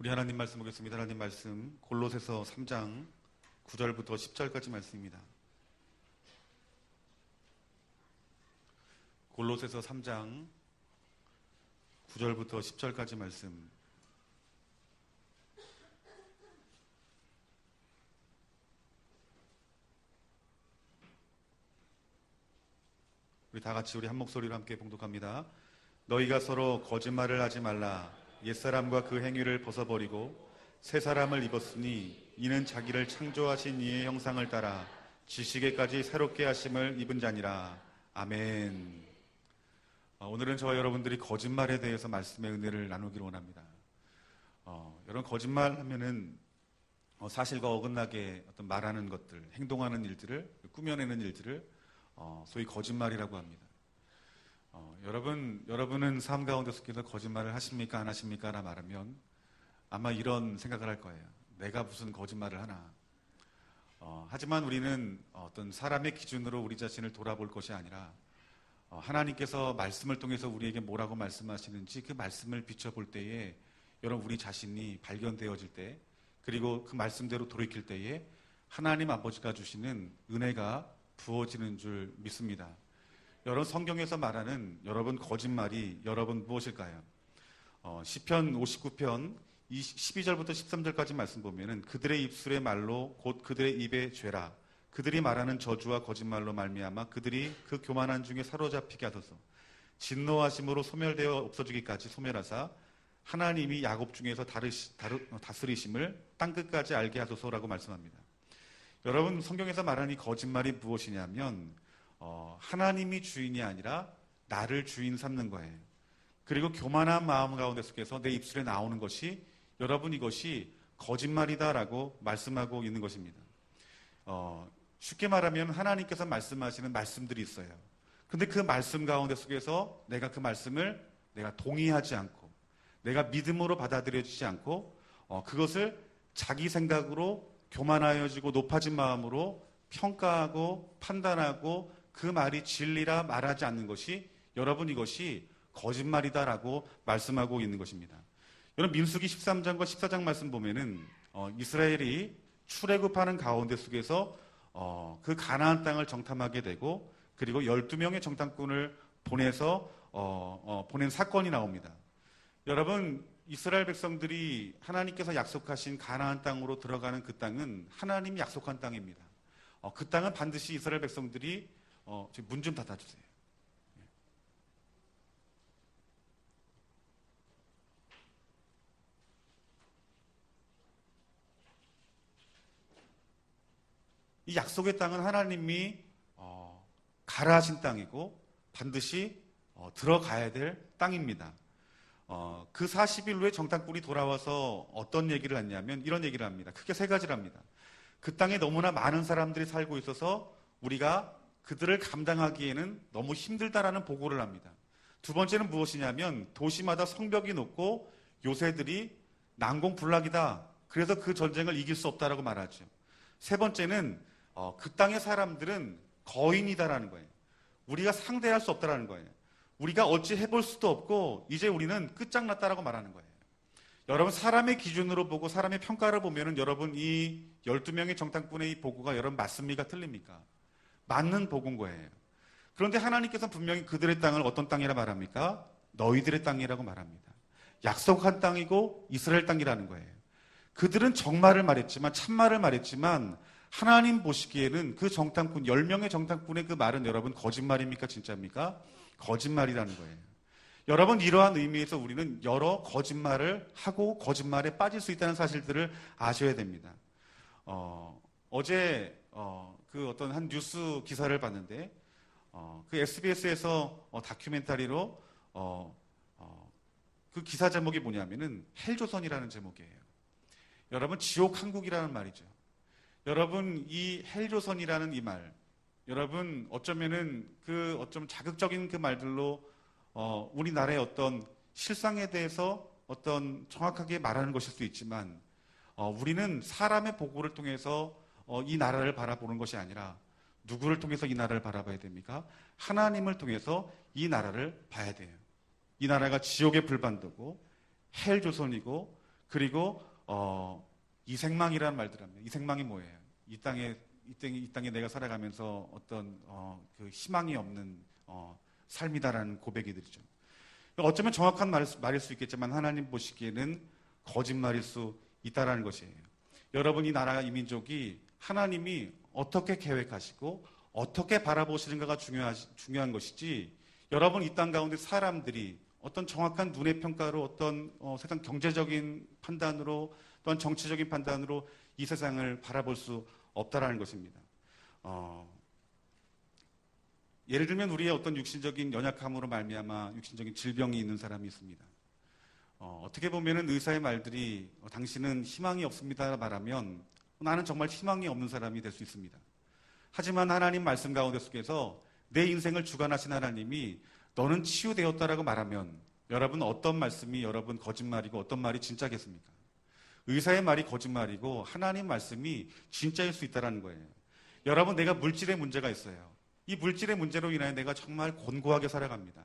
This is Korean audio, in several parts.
우리 하나님 말씀 보겠습니다. 하나님 말씀 골로새서 3장 9절부터 10절까지 말씀입니다. 골로새서 3장 9절부터 10절까지 말씀. 우리 다 같이 우리 한 목소리로 함께 봉독합니다. 너희가 서로 거짓말을 하지 말라. 옛사람과 그 행위를 벗어버리고 새 사람을 입었으니 이는 자기를 창조하신 이의 형상을 따라 지식에까지 새롭게 하심을 입은 자니라. 아멘. 오늘은 저와 여러분들이 거짓말에 대해서 말씀의 은혜를 나누기를 원합니다. 여러분, 거짓말 하면은 사실과 어긋나게 어떤 말하는 것들, 행동하는 일들을, 꾸며내는 일들을 소위 거짓말이라고 합니다. 여러분은 삶 가운데 속에서 거짓말을 하십니까? 안 하십니까? 라 말하면 아마 이런 생각을 할 거예요. 내가 무슨 거짓말을 하나. 하지만 우리는 어떤 사람의 기준으로 우리 자신을 돌아볼 것이 아니라 하나님께서 말씀을 통해서 우리에게 뭐라고 말씀하시는지 그 말씀을 비춰볼 때에 여러분, 우리 자신이 발견되어질 때, 그리고 그 말씀대로 돌이킬 때에 하나님 아버지가 주시는 은혜가 부어지는 줄 믿습니다. 여러분, 성경에서 말하는 여러분 거짓말이 여러분 무엇일까요? 시편 59편 12절부터 13절까지 말씀 보면은 그들의 입술의 말로 곧 그들의 입의 죄라. 그들이 말하는 저주와 거짓말로 말미암아 그들이 그 교만한 중에 사로잡히게 하소서. 진노하심으로 소멸되어 없어지기까지 소멸하사 하나님이 야곱 중에서 다스리심을 땅끝까지 알게 하소서라고 말씀합니다. 여러분, 성경에서 말하는 이 거짓말이 무엇이냐면 하나님이 주인이 아니라 나를 주인 삼는 거예요. 그리고 교만한 마음 가운데 속에서 내 입술에 나오는 것이 여러분, 이것이 거짓말이다라고 말씀하고 있는 것입니다. 쉽게 말하면 하나님께서 말씀하시는 말씀들이 있어요. 근데 그 말씀 가운데 속에서 내가 그 말씀을 내가 동의하지 않고, 내가 믿음으로 받아들여지지 않고, 그것을 자기 생각으로 교만하여지고 높아진 마음으로 평가하고 판단하고 그 말이 진리라 말하지 않는 것이 여러분, 이것이 거짓말이다라고 말씀하고 있는 것입니다. 여러분, 민수기 13장과 14장 말씀 보면은 이스라엘이 출애굽하는 가운데 속에서 그 가나안 땅을 정탐하게 되고, 그리고 12명의 정탐꾼을 보내서 보낸 사건이 나옵니다. 여러분, 이스라엘 백성들이 하나님께서 약속하신 가나안 땅으로 들어가는 그 땅은 하나님이 약속한 땅입니다. 그 땅은 반드시 이스라엘 백성들이 문 좀 닫아주세요. 이 약속의 땅은 하나님이 가라 하신 땅이고 반드시 들어가야 될 땅입니다. 그 40일 후에 정탐꾼이 돌아와서 어떤 얘기를 했냐면 이런 얘기를 합니다. 크게 세 가지를 합니다. 그 땅에 너무나 많은 사람들이 살고 있어서 우리가 그들을 감당하기에는 너무 힘들다라는 보고를 합니다. 두 번째는 무엇이냐면 도시마다 성벽이 높고 요새들이 난공불락이다. 그래서 그 전쟁을 이길 수 없다라고 말하죠. 세 번째는 그 땅의 사람들은 거인이다라는 거예요. 우리가 상대할 수 없다라는 거예요. 우리가 어찌 해볼 수도 없고 이제 우리는 끝장났다라고 말하는 거예요. 여러분, 사람의 기준으로 보고 사람의 평가를 보면은 여러분, 이 12명의 정탐꾼의 이 보고가 여러분 맞습니까? 틀립니까? 맞는 보고인 거예요. 그런데 하나님께서 분명히 그들의 땅을 어떤 땅이라 말합니까? 너희들의 땅이라고 말합니다. 약속한 땅이고 이스라엘 땅이라는 거예요. 그들은 정말을 말했지만, 참말을 말했지만 하나님 보시기에는 그 정탐꾼, 10명의 정탐꾼의 그 말은 여러분 거짓말입니까? 진짜입니까? 거짓말이라는 거예요. 여러분, 이러한 의미에서 우리는 여러 거짓말을 하고 거짓말에 빠질 수 있다는 사실들을 아셔야 됩니다. 어제 그 어떤 한 뉴스 기사를 봤는데 그 SBS에서 다큐멘터리로 그 기사 제목이 뭐냐면은 헬조선이라는 제목이에요. 여러분, 지옥 한국이라는 말이죠. 여러분, 이 헬조선이라는 이 말, 여러분, 어쩌면은 어쩜 자극적인 그 말들로 우리나라의 어떤 실상에 대해서 어떤 정확하게 말하는 것일 수 있지만 우리는 사람의 보고를 통해서 이 나라를 바라보는 것이 아니라 누구를 통해서 이 나라를 바라봐야 됩니까? 하나님을 통해서 이 나라를 봐야 돼요. 이 나라가 지옥의 불반도고 헬조선이고 그리고 이 생망이라는 말들 합니다. 이 생망이 뭐예요? 이 땅에 내가 살아가면서 어떤 그 희망이 없는 삶이다라는 고백이들이죠. 어쩌면 정확한 말일 수 있겠지만 하나님 보시기에는 거짓말일 수 있다라는 것이에요. 여러분, 이 나라, 이 민족이 하나님이 어떻게 계획하시고 어떻게 바라보시는가가 중요한 것이지, 여러분 이 땅 가운데 사람들이 어떤 정확한 눈의 평가로, 어떤 세상 경제적인 판단으로, 또한 정치적인 판단으로 이 세상을 바라볼 수 없다라는 것입니다. 예를 들면 우리의 어떤 육신적인 연약함으로 말미암아 육신적인 질병이 있는 사람이 있습니다. 어떻게 보면은 의사의 말들이 당신은 희망이 없습니다 말하면 나는 정말 희망이 없는 사람이 될 수 있습니다. 하지만 하나님 말씀 가운데 속에서 내 인생을 주관하신 하나님이 너는 치유되었다라고 말하면 여러분, 어떤 말씀이 여러분 거짓말이고 어떤 말이 진짜겠습니까? 의사의 말이 거짓말이고 하나님 말씀이 진짜일 수 있다는 거예요. 여러분, 내가 물질의 문제가 있어요. 이 물질의 문제로 인하여 내가 정말 곤고하게 살아갑니다.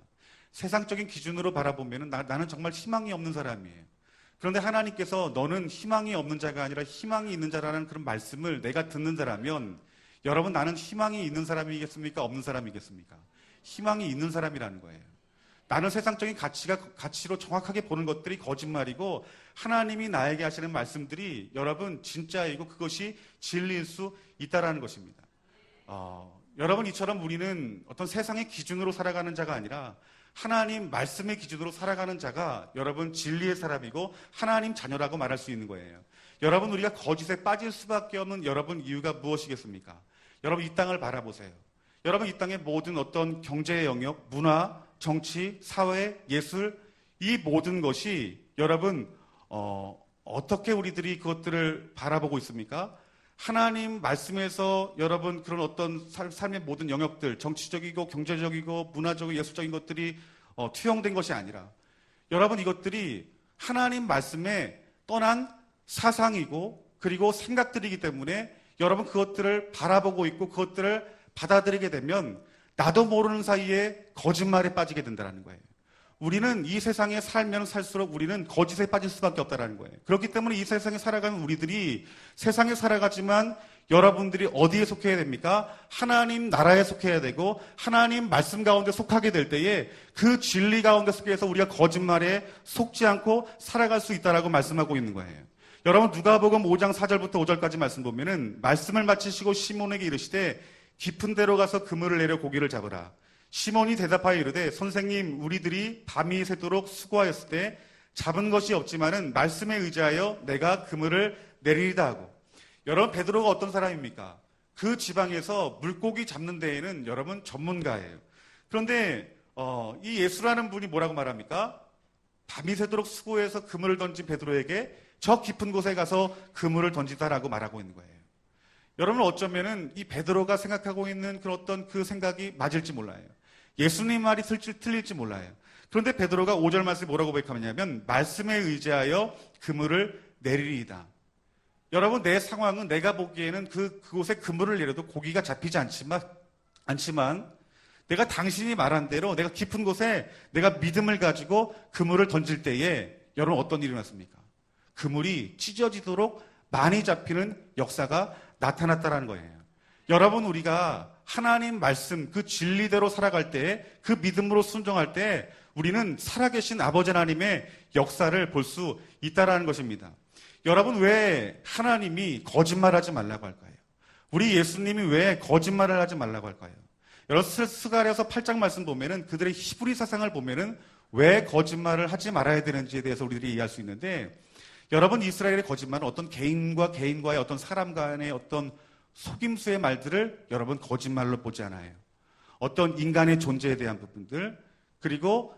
세상적인 기준으로 바라보면 나는 정말 희망이 없는 사람이에요. 그런데 하나님께서 너는 희망이 없는 자가 아니라 희망이 있는 자라는 그런 말씀을 내가 듣는 자라면, 여러분, 나는 희망이 있는 사람이겠습니까? 없는 사람이겠습니까? 희망이 있는 사람이라는 거예요. 나는 세상적인 가치로 정확하게 보는 것들이 거짓말이고 하나님이 나에게 하시는 말씀들이 여러분 진짜이고 그것이 진리일 수 있다라는 것입니다. 여러분, 이처럼 우리는 어떤 세상의 기준으로 살아가는 자가 아니라 하나님 말씀의 기준으로 살아가는 자가 여러분 진리의 사람이고 하나님 자녀라고 말할 수 있는 거예요. 여러분, 우리가 거짓에 빠질 수밖에 없는 여러분 이유가 무엇이겠습니까? 여러분, 이 땅을 바라보세요. 여러분, 이 땅의 모든 어떤 경제의 영역, 문화, 정치, 사회, 예술, 이 모든 것이 여러분 어떻게 우리들이 그것들을 바라보고 있습니까? 하나님 말씀에서 여러분 그런 어떤 삶의 모든 영역들, 정치적이고 경제적이고 문화적이고 예술적인 것들이 투영된 것이 아니라 여러분, 이것들이 하나님 말씀에 떠난 사상이고 그리고 생각들이기 때문에 여러분 그것들을 바라보고 있고 그것들을 받아들이게 되면 나도 모르는 사이에 거짓말에 빠지게 된다는 거예요. 우리는 이 세상에 살면 살수록 우리는 거짓에 빠질 수밖에 없다는 거예요. 그렇기 때문에 이 세상에 살아가는 우리들이 세상에 살아가지만 여러분들이 어디에 속해야 됩니까? 하나님 나라에 속해야 되고 하나님 말씀 가운데 속하게 될 때에 그 진리 가운데 속해서 우리가 거짓말에 속지 않고 살아갈 수 있다라고 말씀하고 있는 거예요. 여러분, 누가복음 5장 4절부터 5절까지 말씀 보면은 말씀을 마치시고 시몬에게 이르시되 깊은 데로 가서 그물을 내려 고기를 잡으라. 시몬이 대답하여 이르되 선생님, 우리들이 밤이 새도록 수고하였을 때 잡은 것이 없지만은 말씀에 의지하여 내가 그물을 내리리다 하고. 여러분, 베드로가 어떤 사람입니까? 그 지방에서 물고기 잡는 데에는 여러분 전문가예요. 그런데 이 예수라는 분이 뭐라고 말합니까? 밤이 새도록 수고해서 그물을 던진 베드로에게 저 깊은 곳에 가서 그물을 던지다라고 말하고 있는 거예요. 여러분, 어쩌면은 이 베드로가 생각하고 있는 그런 어떤 그 생각이 맞을지 몰라요. 예수님 말이 틀릴지 몰라요. 그런데 베드로가 5절 말씀에 뭐라고 고백하냐면 말씀에 의지하여 그물을 내리리이다. 여러분, 내 상황은 내가 보기에는 그곳에 그물을 내려도 고기가 잡히지 않지만 내가 당신이 말한 대로 내가 깊은 곳에 내가 믿음을 가지고 그물을 던질 때에 여러분 어떤 일이 났습니까? 그물이 찢어지도록 많이 잡히는 역사가 나타났다는 거예요. 여러분, 우리가 하나님 말씀 그 진리대로 살아갈 때, 그 믿음으로 순종할 때 우리는 살아계신 아버지 하나님의 역사를 볼 수 있다는 것입니다. 여러분, 왜 하나님이 거짓말하지 말라고 할까요? 우리 예수님이 왜 거짓말을 하지 말라고 할까요? 여러분, 스가랴서 8장 말씀 보면은 그들의 히브리 사상을 보면은 왜 거짓말을 하지 말아야 되는지에 대해서 우리들이 이해할 수 있는데, 여러분, 이스라엘의 거짓말은 어떤 개인과의 어떤 사람 간의 어떤 속임수의 말들을 여러분 거짓말로 보지 않아요. 어떤 인간의 존재에 대한 부분들, 그리고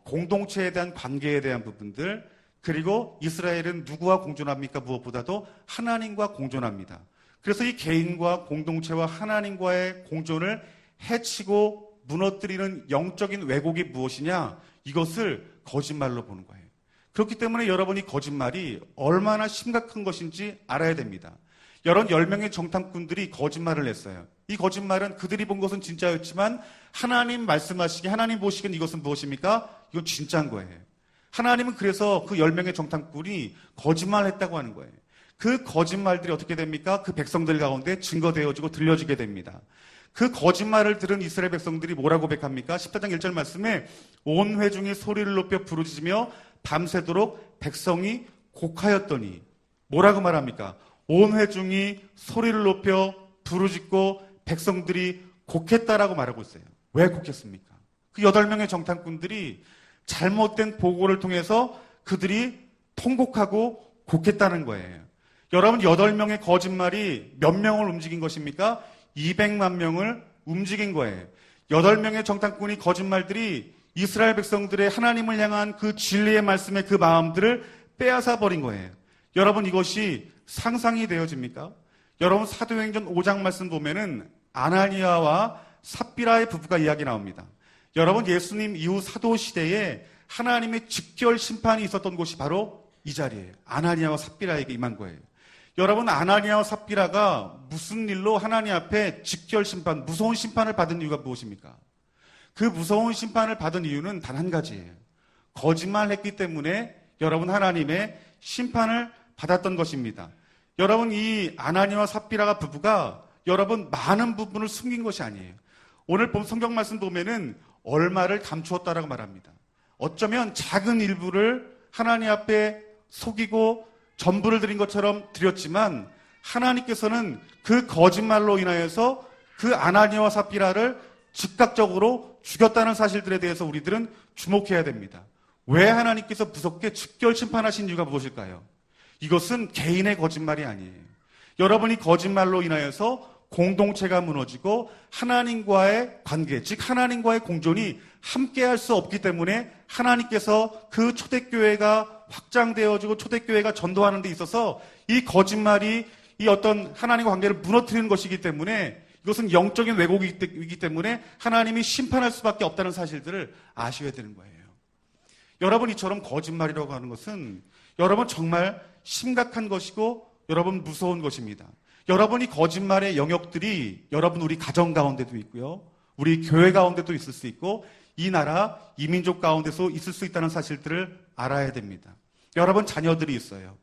공동체에 대한 관계에 대한 부분들, 그리고 이스라엘은 누구와 공존합니까? 무엇보다도 하나님과 공존합니다. 그래서 이 개인과 공동체와 하나님과의 공존을 해치고 무너뜨리는 영적인 왜곡이 무엇이냐? 이것을 거짓말로 보는 거예요. 그렇기 때문에 여러분이 거짓말이 얼마나 심각한 것인지 알아야 됩니다. 여러분, 10명의 정탐꾼들이 거짓말을 했어요. 이 거짓말은 그들이 본 것은 진짜였지만 하나님 말씀하시기에, 하나님 보시기엔 이것은 무엇입니까? 이건 진짜인 거예요. 하나님은 그래서 그 10명의 정탐꾼이 거짓말을 했다고 하는 거예요. 그 거짓말들이 어떻게 됩니까? 그 백성들 가운데 증거되어지고 들려지게 됩니다. 그 거짓말을 들은 이스라엘 백성들이 뭐라고 고백합니까? 14장 1절 말씀에 온 회중이 소리를 높여 부르짖으며 밤새도록 백성이 곡하였더니 뭐라고 말합니까? 온 회중이 소리를 높여 부르짖고 백성들이 곡했다라고 말하고 있어요. 왜 곡했습니까? 그 8명의 정탐꾼들이 잘못된 보고를 통해서 그들이 통곡하고 곡했다는 거예요. 여러분, 8명의 거짓말이 몇 명을 움직인 것입니까? 200만 명을 움직인 거예요. 8명의 정탐꾼이 거짓말들이 이스라엘 백성들의 하나님을 향한 그 진리의 말씀의 그 마음들을 빼앗아 버린 거예요. 여러분, 이것이 상상이 되어집니까? 여러분, 사도행전 5장 말씀 보면은 아나니아와 삽비라의 부부가 이야기 나옵니다. 여러분, 예수님 이후 사도 시대에 하나님의 직결 심판이 있었던 곳이 바로 이 자리예요. 아나니아와 삽비라에게 임한 거예요. 여러분, 아나니아와 삽비라가 무슨 일로 하나님 앞에 직결 심판, 무서운 심판을 받은 이유가 무엇입니까? 그 무서운 심판을 받은 이유는 단 한 가지예요. 거짓말했기 때문에 여러분, 하나님의 심판을 받았던 것입니다. 여러분, 이 아나니아와 삽비라가 부부가 여러분 많은 부분을 숨긴 것이 아니에요. 오늘 본 성경 말씀 보면은 얼마를 감추었다라고 말합니다. 어쩌면 작은 일부를 하나님 앞에 속이고 전부를 드린 것처럼 드렸지만 하나님께서는 그 거짓말로 인하여서 그 아나니아와 삽비라를 즉각적으로 죽였다는 사실들에 대해서 우리들은 주목해야 됩니다. 왜 하나님께서 무섭게 즉결 심판하신 이유가 무엇일까요? 이것은 개인의 거짓말이 아니에요. 여러분이 거짓말로 인하여서 공동체가 무너지고 하나님과의 관계, 즉 하나님과의 공존이 함께할 수 없기 때문에 하나님께서 그 초대교회가 확장되어지고 초대교회가 전도하는 데 있어서 이 거짓말이 이 어떤 하나님과 관계를 무너뜨리는 것이기 때문에 이것은 영적인 왜곡이기 때문에 하나님이 심판할 수밖에 없다는 사실들을 아셔야 되는 거예요. 여러분, 이처럼 거짓말이라고 하는 것은 여러분 정말 심각한 것이고 여러분 무서운 것입니다. 여러분이 거짓말의 영역들이 여러분 우리 가정 가운데도 있고요. 우리 교회 가운데도 있을 수 있고 이 나라, 이 민족 가운데서 있을 수 있다는 사실들을 알아야 됩니다. 여러분 자녀들이 있어요.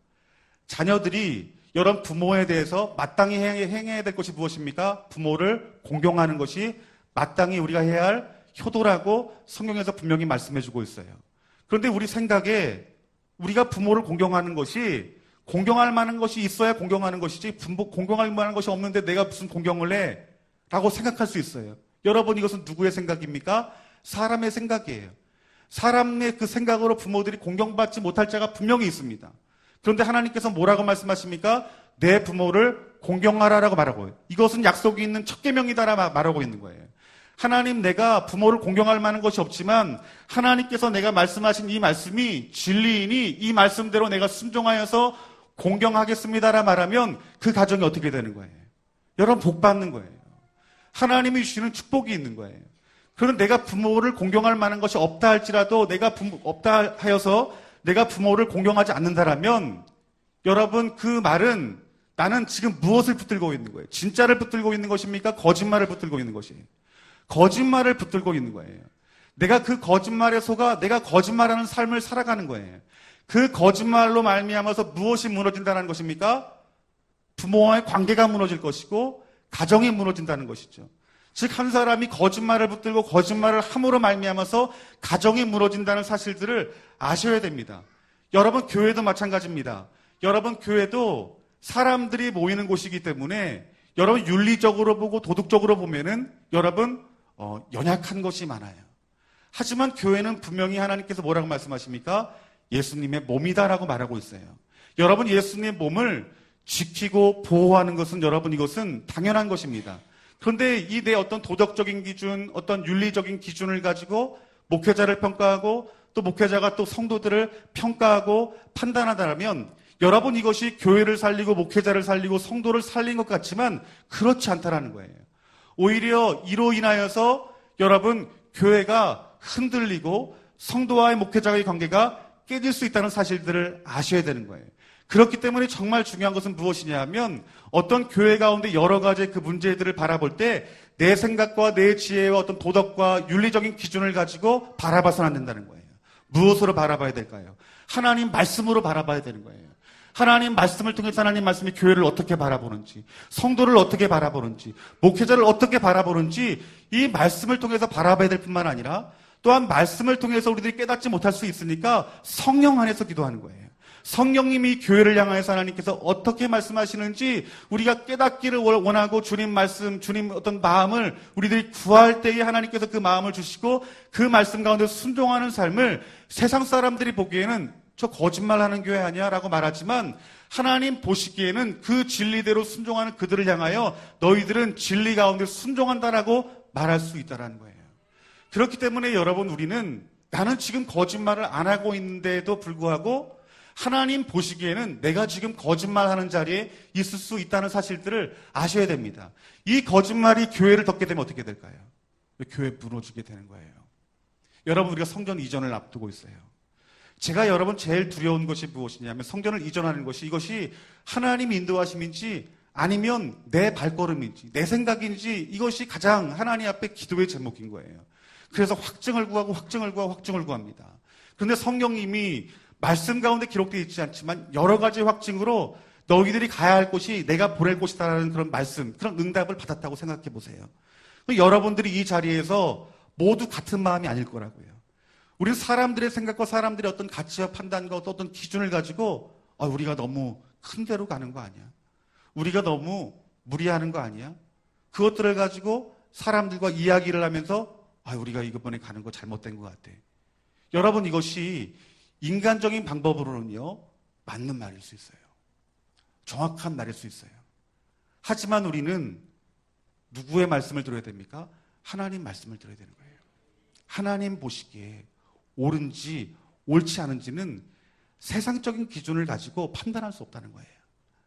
자녀들이 여러분 부모에 대해서 마땅히 행해야 될 것이 무엇입니까? 부모를 공경하는 것이 마땅히 우리가 해야 할 효도라고 성경에서 분명히 말씀해주고 있어요. 그런데 우리 생각에 우리가 부모를 공경하는 것이 공경할 만한 것이 있어야 공경하는 것이지 공경할 만한 것이 없는데 내가 무슨 공경을 해? 라고 생각할 수 있어요. 여러분, 이것은 누구의 생각입니까? 사람의 생각이에요. 사람의 그 생각으로 부모들이 공경받지 못할 자가 분명히 있습니다. 그런데 하나님께서 뭐라고 말씀하십니까? 내 부모를 공경하라라고 말하고, 이것은 약속이 있는 첫 계명이다라 말하고 있는 거예요. 하나님, 내가 부모를 공경할 만한 것이 없지만 하나님께서 내가 말씀하신 이 말씀이 진리이니 이 말씀대로 내가 순종하여서 공경하겠습니다라 말하면 그 가정이 어떻게 되는 거예요? 여러분, 복 받는 거예요. 하나님이 주시는 축복이 있는 거예요. 그런데 내가 부모를 공경할 만한 것이 없다 할지라도 없다 하여서 내가 부모를 공경하지 않는다라면 여러분, 그 말은 나는 지금 무엇을 붙들고 있는 거예요? 진짜를 붙들고 있는 것입니까? 거짓말을 붙들고 있는 것이에요. 거짓말을 붙들고 있는 거예요. 내가 그 거짓말에 속아 내가 거짓말하는 삶을 살아가는 거예요. 그 거짓말로 말미암아서 무엇이 무너진다는 것입니까? 부모와의 관계가 무너질 것이고 가정이 무너진다는 것이죠. 즉, 한 사람이 거짓말을 붙들고 거짓말을 함으로 말미암아서 가정이 무너진다는 사실들을 아셔야 됩니다. 여러분, 교회도 마찬가지입니다. 여러분, 교회도 사람들이 모이는 곳이기 때문에 여러분 윤리적으로 보고 도덕적으로 보면은 여러분 연약한 것이 많아요. 하지만 교회는 분명히 하나님께서 뭐라고 말씀하십니까? 예수님의 몸이다라고 말하고 있어요. 여러분, 예수님의 몸을 지키고 보호하는 것은 여러분 이것은 당연한 것입니다. 그런데 이 내 어떤 도덕적인 기준, 어떤 윤리적인 기준을 가지고 목회자를 평가하고 또 목회자가 또 성도들을 평가하고 판단하다면 여러분 이것이 교회를 살리고 목회자를 살리고 성도를 살린 것 같지만 그렇지 않다라는 거예요. 오히려 이로 인하여서 여러분 교회가 흔들리고 성도와의 목회자의 관계가 깨질 수 있다는 사실들을 아셔야 되는 거예요. 그렇기 때문에 정말 중요한 것은 무엇이냐 하면 어떤 교회 가운데 여러 가지 그 문제들을 바라볼 때 내 생각과 내 지혜와 어떤 도덕과 윤리적인 기준을 가지고 바라봐서는 안 된다는 거예요. 무엇으로 바라봐야 될까요? 하나님 말씀으로 바라봐야 되는 거예요. 하나님 말씀을 통해서 하나님 말씀이 교회를 어떻게 바라보는지, 성도를 어떻게 바라보는지, 목회자를 어떻게 바라보는지 이 말씀을 통해서 바라봐야 될 뿐만 아니라 또한 말씀을 통해서 우리들이 깨닫지 못할 수 있으니까 성령 안에서 기도하는 거예요. 성령님이 교회를 향해서 하나님께서 어떻게 말씀하시는지 우리가 깨닫기를 원하고 주님 말씀, 주님 어떤 마음을 우리들이 구할 때에 하나님께서 그 마음을 주시고 그 말씀 가운데 순종하는 삶을 세상 사람들이 보기에는 저 거짓말하는 교회 아니야? 라고 말하지만 하나님 보시기에는 그 진리대로 순종하는 그들을 향하여 너희들은 진리 가운데 순종한다라고 말할 수 있다는 거예요. 그렇기 때문에 여러분, 우리는 나는 지금 거짓말을 안 하고 있는데도 불구하고 하나님 보시기에는 내가 지금 거짓말하는 자리에 있을 수 있다는 사실들을 아셔야 됩니다. 이 거짓말이 교회를 덮게 되면 어떻게 될까요? 교회 무너지게 되는 거예요. 여러분, 우리가 성전 이전을 앞두고 있어요. 제가 여러분 제일 두려운 것이 무엇이냐면 성전을 이전하는 것이 이것이 하나님 인도하심인지 아니면 내 발걸음인지 내 생각인지 이것이 가장 하나님 앞에 기도의 제목인 거예요. 그래서 확증을 구하고 확증을 구하고 확증을 구합니다. 그런데 성령님이 말씀 가운데 기록되어 있지 않지만 여러 가지 확증으로 너희들이 가야 할 곳이 내가 보낼 곳이다라는 그런 말씀, 그런 응답을 받았다고 생각해 보세요. 여러분들이 이 자리에서 모두 같은 마음이 아닐 거라고요. 우리는 사람들의 생각과 사람들의 어떤 가치와 판단과 어떤 기준을 가지고 우리가 너무 큰 데로 가는 거 아니야? 우리가 너무 무리하는 거 아니야? 그것들을 가지고 사람들과 이야기를 하면서 우리가 이번에 가는 거 잘못된 것 같아. 여러분, 이것이 인간적인 방법으로는요, 맞는 말일 수 있어요. 정확한 말일 수 있어요. 하지만 우리는 누구의 말씀을 들어야 됩니까? 하나님 말씀을 들어야 되는 거예요. 하나님 보시기에 옳은지 옳지 않은지는 세상적인 기준을 가지고 판단할 수 없다는 거예요.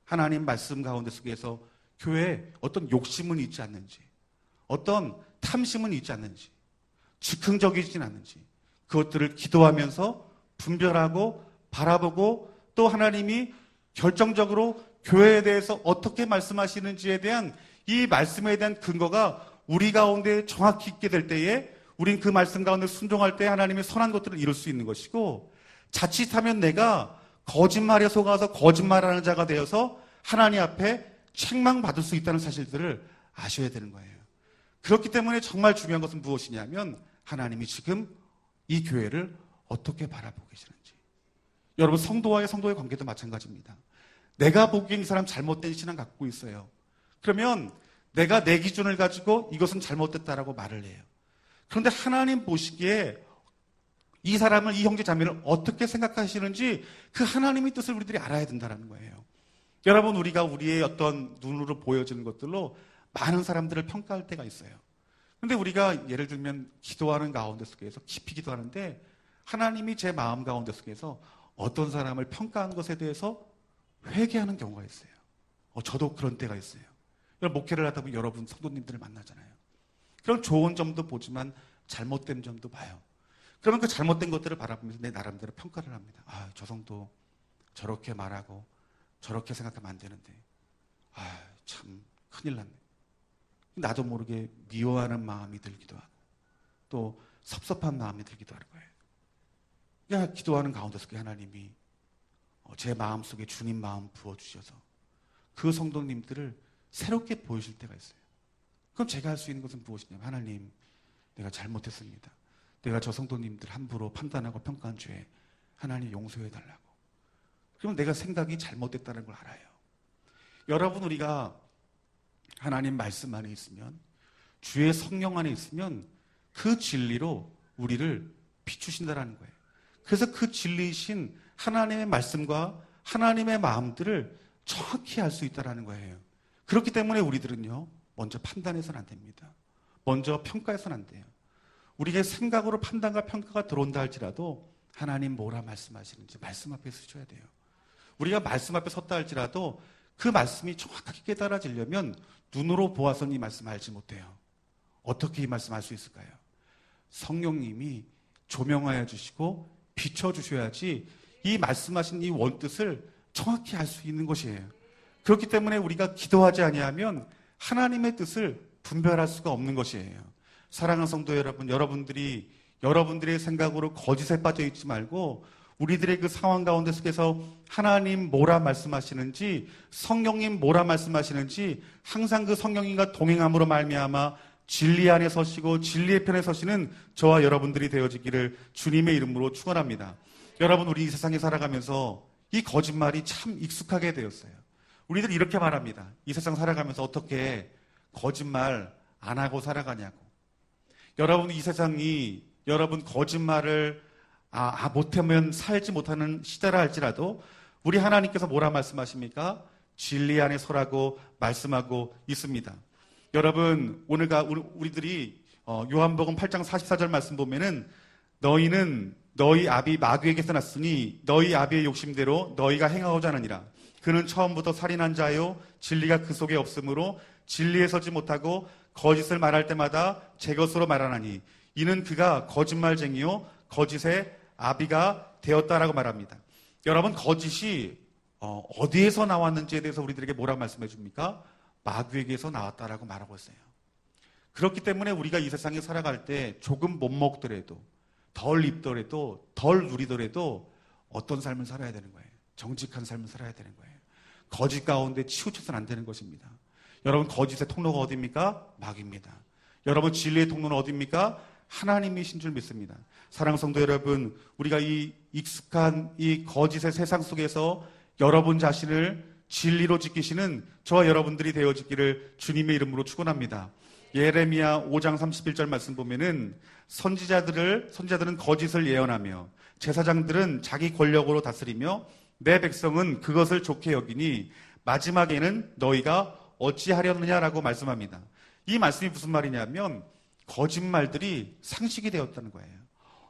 하나님 말씀 가운데 속에서 교회에 어떤 욕심은 있지 않는지, 어떤 탐심은 있지 않는지, 즉흥적이진 않는지 그것들을 기도하면서 분별하고 바라보고 또 하나님이 결정적으로 교회에 대해서 어떻게 말씀하시는지에 대한 이 말씀에 대한 근거가 우리 가운데 정확히 있게 될 때에 우린 그 말씀 가운데 순종할 때 하나님의 선한 것들을 이룰 수 있는 것이고, 자칫하면 내가 거짓말에 속아서 거짓말하는 자가 되어서 하나님 앞에 책망받을 수 있다는 사실들을 아셔야 되는 거예요. 그렇기 때문에 정말 중요한 것은 무엇이냐면 하나님이 지금 이 교회를 어떻게 바라보고 계시는지. 여러분, 성도와의 관계도 마찬가지입니다. 내가 보기엔 이 사람 잘못된 신앙 갖고 있어요. 그러면 내가 내 기준을 가지고 이것은 잘못됐다라고 말을 해요. 그런데 하나님 보시기에 이 사람을, 이 형제 자매를 어떻게 생각하시는지 그 하나님의 뜻을 우리들이 알아야 된다는 거예요. 여러분, 우리가 우리의 어떤 눈으로 보여지는 것들로 많은 사람들을 평가할 때가 있어요. 그런데 우리가 예를 들면 기도하는 가운데 속에서 깊이 기도하는데 하나님이 제 마음 가운데 속에서 어떤 사람을 평가한 것에 대해서 회개하는 경우가 있어요. 저도 그런 때가 있어요. 목회를 하다 보면 여러분 성도님들을 만나잖아요. 그럼 좋은 점도 보지만 잘못된 점도 봐요. 그러면 그 잘못된 것들을 바라보면서 내 나름대로 평가를 합니다. 저 성도 저렇게 말하고 저렇게 생각하면 안 되는데 참 큰일 났네. 나도 모르게 미워하는 마음이 들기도 하고 또 섭섭한 마음이 들기도 하는 거예요. 그러니까 기도하는 가운데 속에 하나님이 제 마음속에 주님 마음 부어주셔서 그 성도님들을 새롭게 보여줄 때가 있어요. 그럼 제가 할 수 있는 것은 무엇이냐면 하나님, 내가 잘못했습니다. 내가 저 성도님들 함부로 판단하고 평가한 죄 하나님 용서해달라고. 그러면 내가 생각이 잘못됐다는 걸 알아요. 여러분, 우리가 하나님 말씀 안에 있으면, 주의 성령 안에 있으면 그 진리로 우리를 비추신다는 거예요. 그래서 그 진리이신 하나님의 말씀과 하나님의 마음들을 정확히 알 수 있다는 거예요. 그렇기 때문에 우리들은요, 먼저 판단해서는 안 됩니다. 먼저 평가해서는 안 돼요. 우리의 생각으로 판단과 평가가 들어온다 할지라도 하나님 뭐라 말씀하시는지 말씀 앞에 서셔야 돼요. 우리가 말씀 앞에 섰다 할지라도 그 말씀이 정확하게 깨달아지려면 눈으로 보아서는 이 말씀 알지 못해요. 어떻게 이 말씀 알 수 있을까요? 성령님이 조명하여 주시고 비춰주셔야지 이 말씀하신 이 원뜻을 정확히 알 수 있는 것이에요. 그렇기 때문에 우리가 기도하지 아니하면 하나님의 뜻을 분별할 수가 없는 것이에요. 사랑하는 성도 여러분, 여러분들이 여러분들의 생각으로 거짓에 빠져 있지 말고 우리들의 그 상황 가운데 속에서 하나님 뭐라 말씀하시는지, 성령님 뭐라 말씀하시는지 항상 그 성령님과 동행함으로 말미암아 진리 안에 서시고 진리의 편에 서시는 저와 여러분들이 되어지기를 주님의 이름으로 축원합니다. 여러분, 우리 이 세상에 살아가면서 이 거짓말이 참 익숙하게 되었어요. 우리들이 이렇게 말합니다. 이 세상 살아가면서 어떻게 거짓말 안 하고 살아가냐고. 여러분, 이 세상이 여러분 거짓말을 못하면 살지 못하는 시대라 할지라도 우리 하나님께서 뭐라 말씀하십니까? 진리 안에 서라고 말씀하고 있습니다. 여러분, 우리들이 요한복음 8장 44절 말씀 보면은 너희는 너희 아비 마귀에게서 났으니 너희 아비의 욕심대로 너희가 행하고자 하느니라. 그는 처음부터 살인한 자요 진리가 그 속에 없으므로 진리에 서지 못하고 거짓을 말할 때마다 제 것으로 말하나니 이는 그가 거짓말쟁이요 거짓의 아비가 되었다라고 말합니다. 여러분, 거짓이 어디에서 나왔는지에 대해서 우리들에게 뭐라고 말씀해 줍니까? 마귀에게서 나왔다라고 말하고 있어요. 그렇기 때문에 우리가 이 세상에 살아갈 때 조금 못 먹더라도, 덜 입더라도, 덜 누리더라도 어떤 삶을 살아야 되는 거예요? 정직한 삶을 살아야 되는 거예요. 거짓 가운데 치우쳐서는 안 되는 것입니다. 여러분, 거짓의 통로가 어디입니까? 마귀입니다. 여러분, 진리의 통로는 어디입니까? 하나님이신 줄 믿습니다. 사랑하는 성도 여러분, 우리가 이 익숙한 이 거짓의 세상 속에서 여러분 자신을 진리로 지키시는 저와 여러분들이 되어지기를 주님의 이름으로 축원합니다. 예레미야 5장 31절 말씀 보면은 선지자들은 거짓을 예언하며 제사장들은 자기 권력으로 다스리며 내 백성은 그것을 좋게 여기니 마지막에는 너희가 어찌하려느냐라고 말씀합니다. 이 말씀이 무슨 말이냐면 거짓말들이 상식이 되었다는 거예요.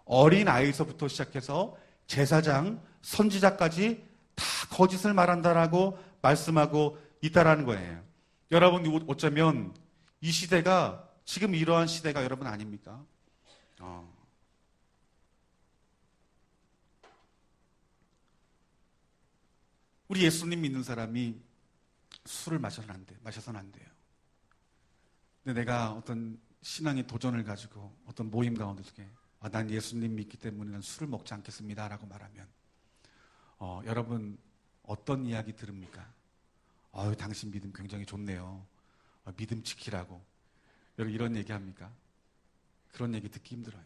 어린 아이서부터 시작해서 제사장, 선지자까지 다 거짓을 말한다라고 말씀하고 있다라는 거예요. 여러분, 어쩌면 이 시대가 지금 이러한 시대가 여러분 아닙니까? 우리 예수님 믿는 사람이 술을 마셔서는 안 돼요. 근데 내가 어떤 신앙의 도전을 가지고 어떤 모임 가운데 속에 난 예수님 믿기 때문에 난 술을 먹지 않겠습니다 라고 말하면 여러분 어떤 이야기 들읍니까? 당신 믿음 굉장히 좋네요. 믿음 지키라고. 여러분 이런 얘기 합니까? 그런 얘기 듣기 힘들어요.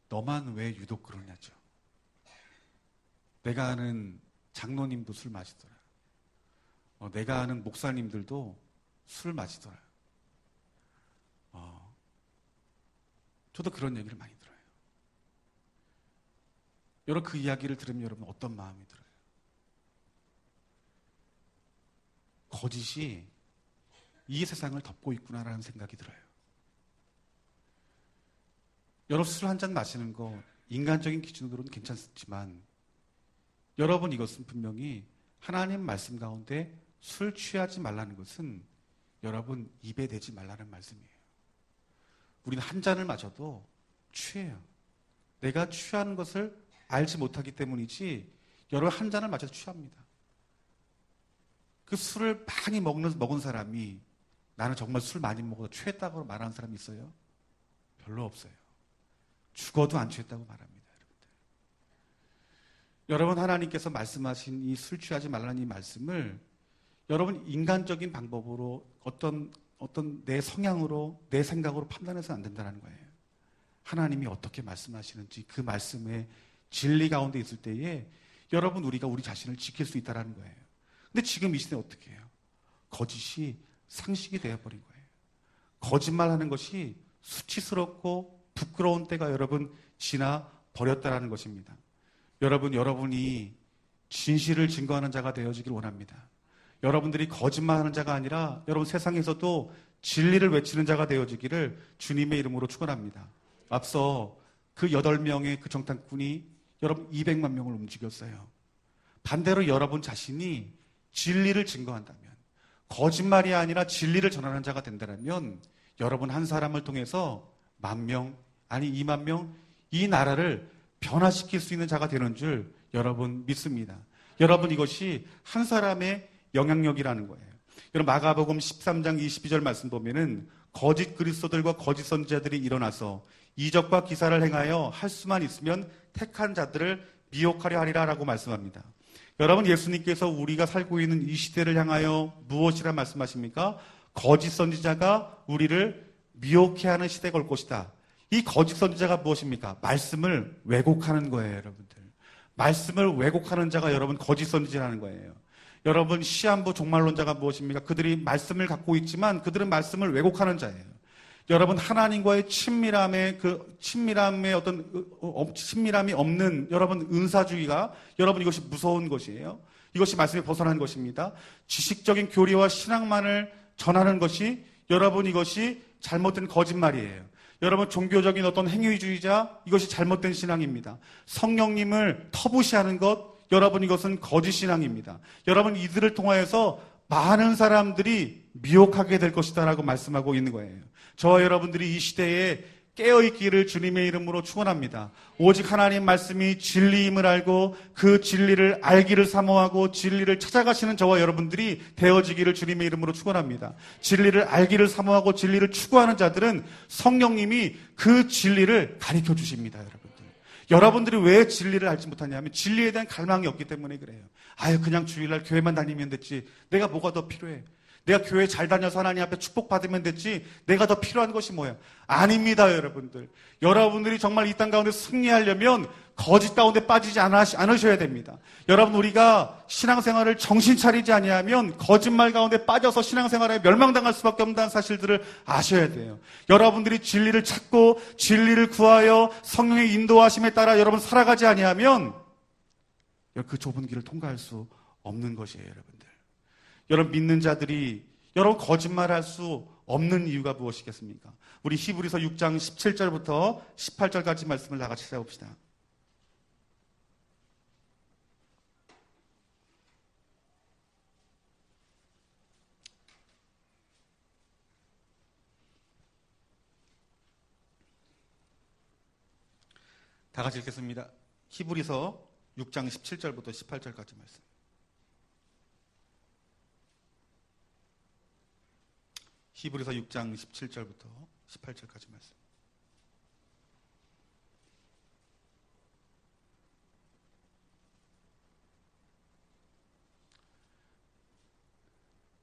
너만 왜 유독 그러냐죠. 내가 아는 장로님도 술 마시더라. 내가 아는 목사님들도 술 마시더라. 저도 그런 얘기를 많이 들어요. 여러분 그 이야기를 들으면 여러분 어떤 마음이 들어요? 거짓이 이 세상을 덮고 있구나라는 생각이 들어요. 여러분 술 한 잔 마시는 거 인간적인 기준으로는 괜찮지만 여러분 이것은 분명히 하나님 말씀 가운데 술 취하지 말라는 것은 여러분 입에 대지 말라는 말씀이에요. 우리는 한 잔을 마셔도 취해요. 내가 취하는 것을 알지 못하기 때문이지 여러분 한 잔을 마셔도 취합니다. 그 술을 많이 먹은 사람이 나는 정말 술 많이 먹어서 취했다고 말하는 사람이 있어요? 별로 없어요. 죽어도 안 취했다고 말합니다. 여러분 하나님께서 말씀하신 이 술 취하지 말라는 이 말씀을 여러분 인간적인 방법으로 어떤 내 성향으로 내 생각으로 판단해서는 안 된다는 거예요. 하나님이 어떻게 말씀하시는지 그 말씀의 진리 가운데 있을 때에 여러분 우리가 우리 자신을 지킬 수 있다는 거예요. 근데 지금 이 시대 어떻게 해요? 거짓이 상식이 되어버린 거예요. 거짓말하는 것이 수치스럽고 부끄러운 때가 여러분 지나 버렸다라는 것입니다. 여러분이 진실을 증거하는 자가 되어지길 원합니다. 여러분들이 거짓말하는 자가 아니라 여러분 세상에서도 진리를 외치는 자가 되어지기를 주님의 이름으로 축원합니다. 앞서 그 8명의 그 정탐꾼이 여러분 200만 명을 움직였어요. 반대로 여러분 자신이 진리를 증거한다면, 거짓말이 아니라 진리를 전하는 자가 된다면 여러분 한 사람을 통해서 10,000명, 아니 20,000명 이 나라를 변화시킬 수 있는 자가 되는 줄 여러분 믿습니다. 여러분 이것이 한 사람의 영향력이라는 거예요. 여러분 마가복음 13장 22절 말씀 보면은 거짓 그리스도들과 거짓 선지자들이 일어나서 이적과 기사를 행하여 할 수만 있으면 택한 자들을 미혹하려 하리라라고 말씀합니다. 여러분, 예수님께서 우리가 살고 있는 이 시대를 향하여 무엇이라 말씀하십니까? 거짓 선지자가 우리를 미혹해 하는 시대가 올 것이다. 이 거짓 선지자가 무엇입니까? 말씀을 왜곡하는 거예요, 여러분들. 말씀을 왜곡하는 자가 여러분 거짓 선지자라는 거예요. 여러분, 시한부 종말론자가 무엇입니까? 그들이 말씀을 갖고 있지만 그들은 말씀을 왜곡하는 자예요. 여러분, 하나님과의 친밀함의 어떤 친밀함이 없는 여러분 은사주의가 여러분 이것이 무서운 것이에요. 이것이 말씀에 벗어난 것입니다. 지식적인 교리와 신앙만을 전하는 것이 여러분 이것이 잘못된 거짓말이에요. 여러분, 종교적인 어떤 행위주의자, 이것이 잘못된 신앙입니다. 성령님을 터부시하는 것, 여러분 이것은 거짓 신앙입니다. 여러분, 이들을 통하여서 많은 사람들이 미혹하게 될 것이다라고 말씀하고 있는 거예요. 저와 여러분들이 이 시대에 깨어있기를 주님의 이름으로 축원합니다. 오직 하나님 말씀이 진리임을 알고 그 진리를 알기를 사모하고 진리를 찾아가시는 저와 여러분들이 되어지기를 주님의 이름으로 축원합니다. 진리를 알기를 사모하고 진리를 추구하는 자들은 성령님이 그 진리를 가르쳐 주십니다, 여러분들. 여러분들이 왜 진리를 알지 못하냐면 진리에 대한 갈망이 없기 때문에 그래요. 그냥 주일날 교회만 다니면 됐지. 내가 뭐가 더 필요해? 내가 교회 잘 다녀서 하나님 앞에 축복받으면 됐지. 내가 더 필요한 것이 뭐야? 아닙니다, 여러분들. 여러분들이 정말 이 땅 가운데 승리하려면 거짓 가운데 빠지지 않으셔야 됩니다. 여러분, 우리가 신앙생활을 정신 차리지 아니하면 거짓말 가운데 빠져서 신앙생활에 멸망당할 수밖에 없다는 사실들을 아셔야 돼요. 여러분들이 진리를 찾고 진리를 구하여 성령의 인도하심에 따라 여러분 살아가지 아니하면 그 좁은 길을 통과할 수 없는 것이에요, 여러분들. 여러분, 믿는 자들이 여러분 거짓말할 수 없는 이유가 무엇이겠습니까? 우리 히브리서 6장 17절부터 18절까지 말씀을 나같이 찾아봅시다. 다 같이 읽겠습니다. 히브리서 6장 17절부터 18절까지 말씀. 히브리서 6장 17절부터 18절까지 말씀.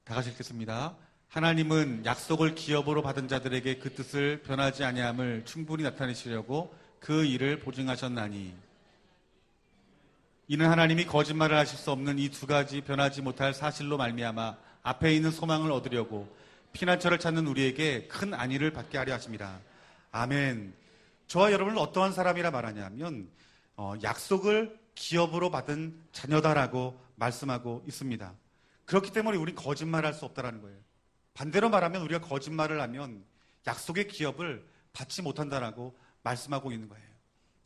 다 같이 읽겠습니다. 하나님은 약속을 기업으로 받은 자들에게 그 뜻을 변하지 아니함을 충분히 나타내시려고 그 일을 보증하셨나니, 이는 하나님이 거짓말을 하실 수 없는 이 두 가지 변하지 못할 사실로 말미암아 앞에 있는 소망을 얻으려고 피난처를 찾는 우리에게 큰 안위를 받게 하려 하십니다. 아멘. 저와 여러분은 어떠한 사람이라 말하냐면 약속을 기업으로 받은 자녀다라고 말씀하고 있습니다. 그렇기 때문에 우린 거짓말할 수 없다라는 거예요. 반대로 말하면 우리가 거짓말을 하면 약속의 기업을 받지 못한다라고 말씀하고 있는 거예요.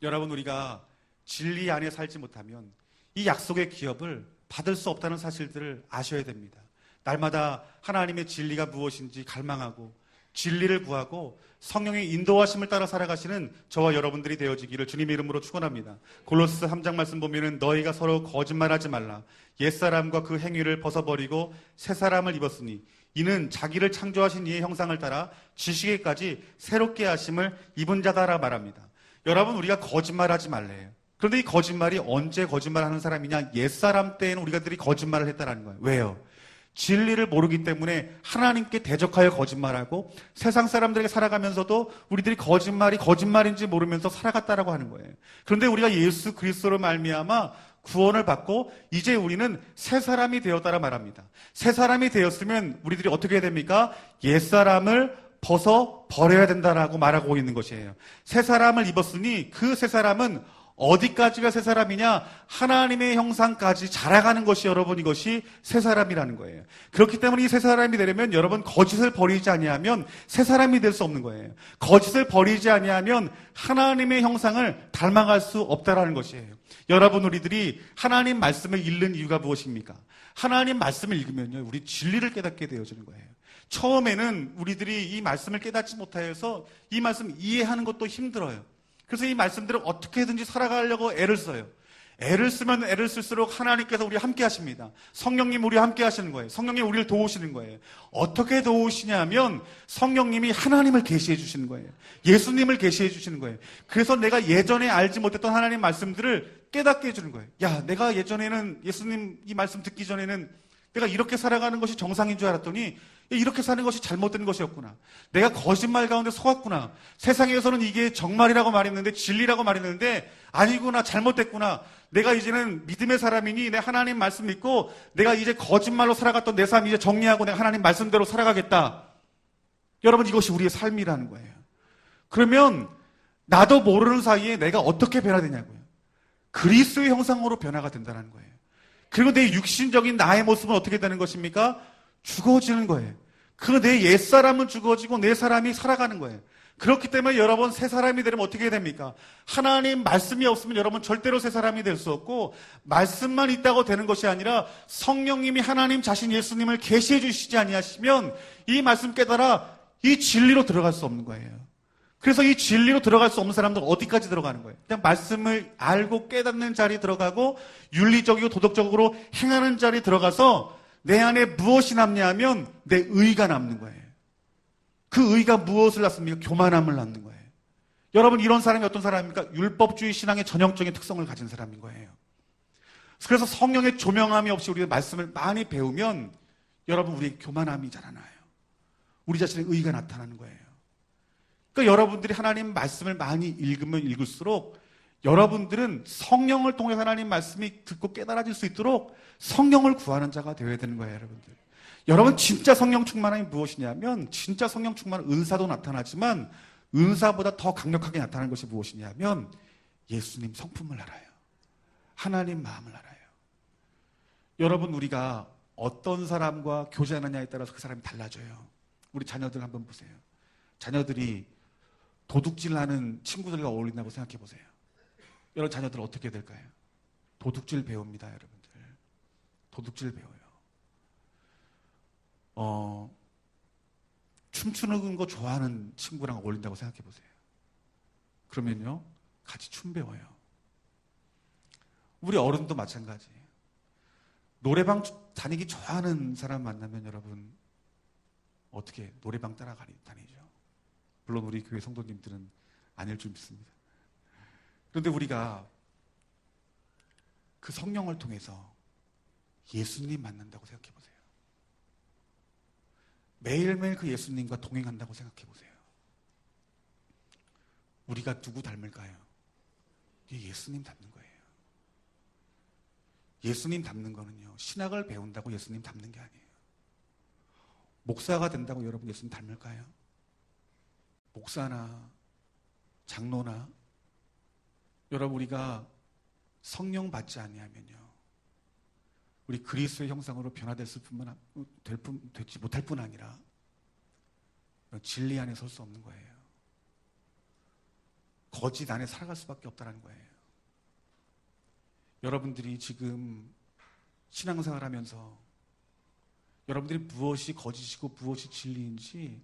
여러분, 우리가 진리 안에 살지 못하면 이 약속의 기업을 받을 수 없다는 사실들을 아셔야 됩니다. 날마다 하나님의 진리가 무엇인지 갈망하고 진리를 구하고 성령의 인도하심을 따라 살아가시는 저와 여러분들이 되어지기를 주님의 이름으로 축원합니다. 골로새 3장 말씀 보면은 너희가 서로 거짓말하지 말라. 옛사람과 그 행위를 벗어버리고 새 사람을 입었으니 이는 자기를 창조하신 이의 형상을 따라 지식에까지 새롭게 하심을 입은 자다라 말합니다. 여러분, 우리가 거짓말하지 말래요. 그런데 이 거짓말이 언제 거짓말하는 사람이냐? 옛사람 때에는 우리가들이 거짓말을 했다라는 거예요. 왜요? 진리를 모르기 때문에 하나님께 대적하여 거짓말하고 세상 사람들에게 살아가면서도 우리들이 거짓말이 거짓말인지 모르면서 살아갔다라고 하는 거예요. 그런데 우리가 예수 그리스도로 말미암아 구원을 받고 이제 우리는 새 사람이 되었다라 말합니다. 새 사람이 되었으면 우리들이 어떻게 해야 됩니까? 옛사람을 벗어 버려야 된다라고 말하고 있는 것이에요. 새 사람을 입었으니 그 새 사람은 어디까지가 새 사람이냐? 하나님의 형상까지 자라가는 것이 여러분 이것이 새 사람이라는 거예요. 그렇기 때문에 이 새 사람이 되려면 여러분 거짓을 버리지 아니하면 새 사람이 될 수 없는 거예요. 거짓을 버리지 아니하면 하나님의 형상을 닮아갈 수 없다라는 것이에요. 여러분, 우리들이 하나님 말씀을 읽는 이유가 무엇입니까? 하나님 말씀을 읽으면요, 우리 진리를 깨닫게 되어지는 거예요. 처음에는 우리들이 이 말씀을 깨닫지 못하여서 이 말씀 이해하는 것도 힘들어요. 그래서 이 말씀들을 어떻게든지 살아가려고 애를 써요. 애를 쓰면 애를 쓸수록 하나님께서 우리 함께 하십니다. 성령님 우리 함께 하시는 거예요. 성령님 우리를 도우시는 거예요. 어떻게 도우시냐면 성령님이 하나님을 계시해 주시는 거예요. 예수님을 계시해 주시는 거예요. 그래서 내가 예전에 알지 못했던 하나님 말씀들을 깨닫게 해주는 거예요. 야, 내가 예전에는 예수님 이 말씀 듣기 전에는 내가 이렇게 살아가는 것이 정상인 줄 알았더니 이렇게 사는 것이 잘못된 것이었구나. 내가 거짓말 가운데 속았구나. 세상에서는 이게 정말이라고 말했는데 진리라고 말했는데 아니구나. 잘못됐구나. 내가 이제는 믿음의 사람이니 내 하나님 말씀 믿고 내가 이제 거짓말로 살아갔던 내 삶 이제 정리하고 내가 하나님 말씀대로 살아가겠다. 여러분 이것이 우리의 삶이라는 거예요. 그러면 나도 모르는 사이에 내가 어떻게 변화되냐고요. 그리스도의 형상으로 변화가 된다는 거예요. 그리고 내 육신적인 나의 모습은 어떻게 되는 것입니까? 죽어지는 거예요. 그 내 옛사람은 죽어지고 내 사람이 살아가는 거예요. 그렇기 때문에 여러분 새 사람이 되려면 어떻게 됩니까? 하나님 말씀이 없으면 여러분 절대로 새 사람이 될 수 없고 말씀만 있다고 되는 것이 아니라 성령님이 하나님 자신 예수님을 계시해 주시지 아니하시면 이 말씀 깨달아 이 진리로 들어갈 수 없는 거예요. 그래서 이 진리로 들어갈 수 없는 사람들은 어디까지 들어가는 거예요? 그냥 말씀을 알고 깨닫는 자리에 들어가고 윤리적이고 도덕적으로 행하는 자리에 들어가서 내 안에 무엇이 남냐 하면 내 의가 남는 거예요. 그 의가 무엇을 낳습니까? 교만함을 낳는 거예요. 여러분 이런 사람이 어떤 사람입니까? 율법주의 신앙의 전형적인 특성을 가진 사람인 거예요. 그래서 성령의 조명함이 없이 우리가 말씀을 많이 배우면 여러분 우리의 교만함이 자라나요. 우리 자신의 의가 나타나는 거예요. 그러니까 여러분들이 하나님 말씀을 많이 읽으면 읽을수록 여러분들은 성령을 통해 하나님 말씀이 듣고 깨달아질 수 있도록 성령을 구하는 자가 되어야 되는 거예요, 여러분들. 여러분 진짜 성령 충만함이 무엇이냐면 진짜 성령 충만은 은사도 나타나지만 은사보다 더 강력하게 나타나는 것이 무엇이냐면 예수님 성품을 알아요. 하나님 마음을 알아요. 여러분 우리가 어떤 사람과 교제하느냐에 따라서 그 사람이 달라져요. 우리 자녀들 한번 보세요. 자녀들이 도둑질하는 친구들과 어울린다고 생각해 보세요. 여러분 자녀들 어떻게 될까요? 도둑질 배웁니다, 여러분들. 도둑질 배워요. 춤추는 거 좋아하는 친구랑 어울린다고 생각해 보세요. 그러면요, 같이 춤 배워요. 우리 어른도 마찬가지예요. 노래방 다니기 좋아하는 사람 만나면 여러분 어떻게 노래방 따라 다니죠? 물론 우리 교회 성도님들은 아닐 줄 믿습니다. 그런데 우리가 그 성령을 통해서 예수님 만난다고 생각해 보세요. 매일매일 그 예수님과 동행한다고 생각해 보세요. 우리가 누구 닮을까요? 이게 예수님 닮는 거예요. 예수님 닮는 거는요, 신학을 배운다고 예수님 닮는 게 아니에요. 목사가 된다고 여러분 예수님 닮을까요? 목사나 장로나 여러분 우리가 성령 받지 아니하면요, 우리 그리스도의 형상으로 변화됐을 뿐만 되지 못할 뿐 아니라 진리 안에 설 수 없는 거예요. 거짓 안에 살아갈 수밖에 없다는 거예요. 여러분들이 지금 신앙생활 하면서 여러분들이 무엇이 거짓이고 무엇이 진리인지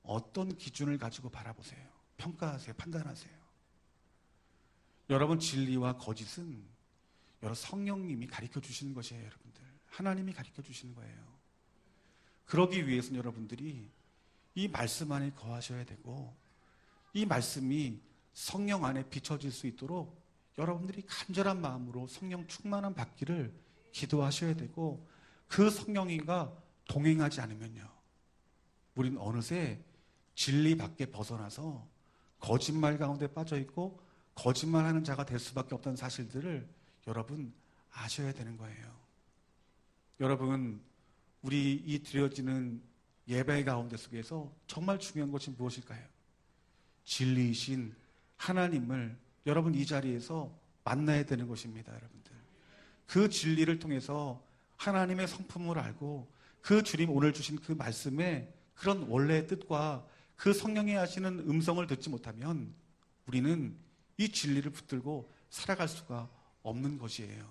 어떤 기준을 가지고 바라보세요. 평가하세요. 판단하세요. 여러분 진리와 거짓은 여러 성령님이 가르쳐 주시는 것이에요. 여러분들 하나님이 가르쳐 주시는 거예요. 그러기 위해서는 여러분들이 이 말씀 안에 거하셔야 되고 이 말씀이 성령 안에 비춰질 수 있도록 여러분들이 간절한 마음으로 성령 충만함 받기를 기도하셔야 되고 그 성령님과 동행하지 않으면요, 우리는 어느새 진리 밖에 벗어나서 거짓말 가운데 빠져있고 거짓말하는 자가 될 수밖에 없다는 사실들을 여러분 아셔야 되는 거예요. 여러분 우리 이 드려지는 예배 가운데 속에서 정말 중요한 것이 무엇일까요? 진리이신 하나님을 여러분 이 자리에서 만나야 되는 것입니다. 여러분들 그 진리를 통해서 하나님의 성품을 알고 그 주님 오늘 주신 그 말씀의 그런 원래의 뜻과 그 성령이 하시는 음성을 듣지 못하면 우리는 이 진리를 붙들고 살아갈 수가 없는 것이에요.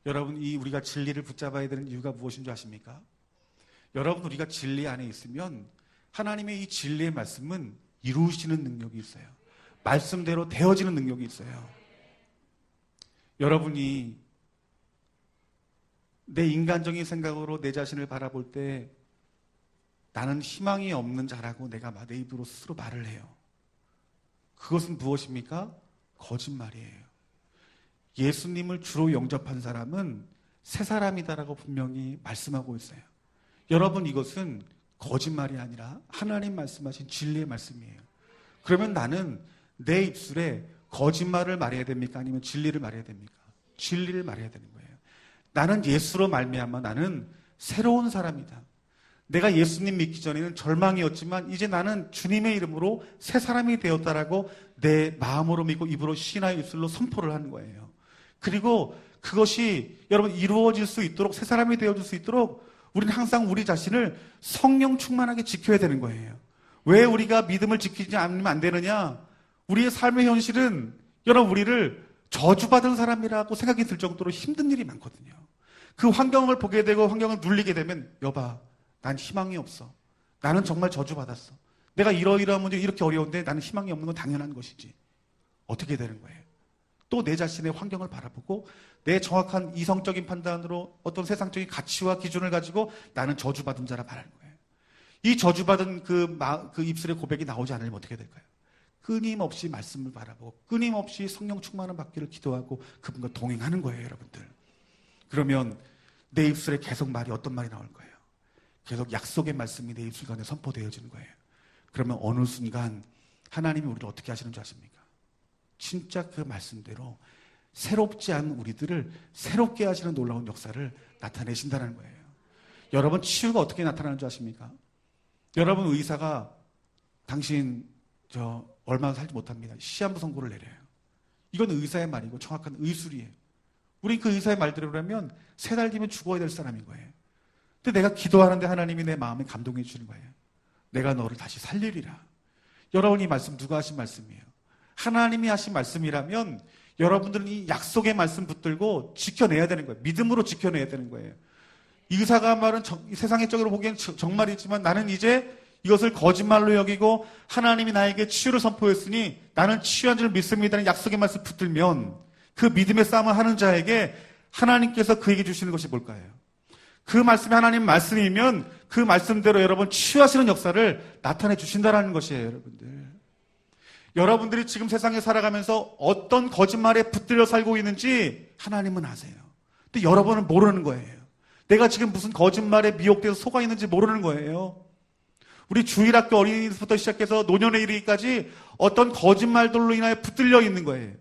여러분 이 우리가 진리를 붙잡아야 되는 이유가 무엇인 줄 아십니까? 여러분 우리가 진리 안에 있으면 하나님의 이 진리의 말씀은 이루시는 능력이 있어요. 말씀대로 되어지는 능력이 있어요. 여러분이 내 인간적인 생각으로 내 자신을 바라볼 때 나는 희망이 없는 자라고 내가 내 입으로 스스로 말을 해요. 그것은 무엇입니까? 거짓말이에요. 예수님을 주로 영접한 사람은 새 사람이다라고 분명히 말씀하고 있어요. 여러분, 이것은 거짓말이 아니라 하나님 말씀하신 진리의 말씀이에요. 그러면 나는 내 입술에 거짓말을 말해야 됩니까? 아니면 진리를 말해야 됩니까? 진리를 말해야 되는 거예요. 나는 예수로 말미암아 나는 새로운 사람이다. 내가 예수님 믿기 전에는 절망이었지만 이제 나는 주님의 이름으로 새 사람이 되었다라고 내 마음으로 믿고 입으로 시인하여 입술로 선포를 하는 거예요. 그리고 그것이 여러분 이루어질 수 있도록, 새 사람이 되어질 수 있도록 우리는 항상 우리 자신을 성령 충만하게 지켜야 되는 거예요. 왜 우리가 믿음을 지키지 않으면 안 되느냐? 우리의 삶의 현실은 여러분 우리를 저주받은 사람이라고 생각이 들 정도로 힘든 일이 많거든요. 그 환경을 보게 되고 환경을 눌리게 되면 여봐, 난 희망이 없어. 나는 정말 저주받았어. 내가 이러이러한 문제 이렇게 어려운데 나는 희망이 없는 건 당연한 것이지. 어떻게 되는 거예요? 또 내 자신의 환경을 바라보고 내 정확한 이성적인 판단으로 어떤 세상적인 가치와 기준을 가지고 나는 저주받은 자라 말하는 거예요. 이 저주받은 그 입술의 고백이 나오지 않으면 어떻게 될까요? 끊임없이 말씀을 바라보고 끊임없이 성령 충만을 받기를 기도하고 그분과 동행하는 거예요, 여러분들. 그러면 내 입술에 계속 말이 어떤 말이 나올 거예요? 계속 약속의 말씀이 내 입술 가운데 선포되어지는 거예요. 그러면 어느 순간 하나님이 우리를 어떻게 하시는 줄 아십니까? 진짜 그 말씀대로 새롭지 않은 우리들을 새롭게 하시는 놀라운 역사를 나타내신다는 거예요. 여러분, 치유가 어떻게 나타나는 줄 아십니까? 여러분, 의사가 당신 얼마 살지 못합니다. 시한부 선고를 내려요. 이건 의사의 말이고 정확한 의술이에요. 우리 그 의사의 말대로라면 3달 뒤면 죽어야 될 사람인 거예요. 근데 내가 기도하는데 하나님이 내 마음에 감동해 주는 거예요. 내가 너를 다시 살리리라. 여러분, 이 말씀 누가 하신 말씀이에요? 하나님이 하신 말씀이라면 여러분들은 이 약속의 말씀 붙들고 지켜내야 되는 거예요. 믿음으로 지켜내야 되는 거예요. 이 의사가 말은 세상적으로 보기엔 정말이지만 나는 이제 이것을 거짓말로 여기고 하나님이 나에게 치유를 선포했으니 나는 치유한 줄 믿습니다는 약속의 말씀 붙들면 그 믿음의 싸움을 하는 자에게 하나님께서 그에게 주시는 것이 뭘까요? 그 말씀이 하나님 말씀이면 그 말씀대로 여러분 치유하시는 역사를 나타내 주신다는 것이에요, 여러분들. 여러분들이 지금 세상에 살아가면서 어떤 거짓말에 붙들려 살고 있는지 하나님은 아세요. 근데 여러분은 모르는 거예요. 내가 지금 무슨 거짓말에 미혹돼서 속아 있는지 모르는 거예요. 우리 주일학교 어린이부터 시작해서 노년에 이르기까지 어떤 거짓말들로 인하여 붙들려 있는 거예요.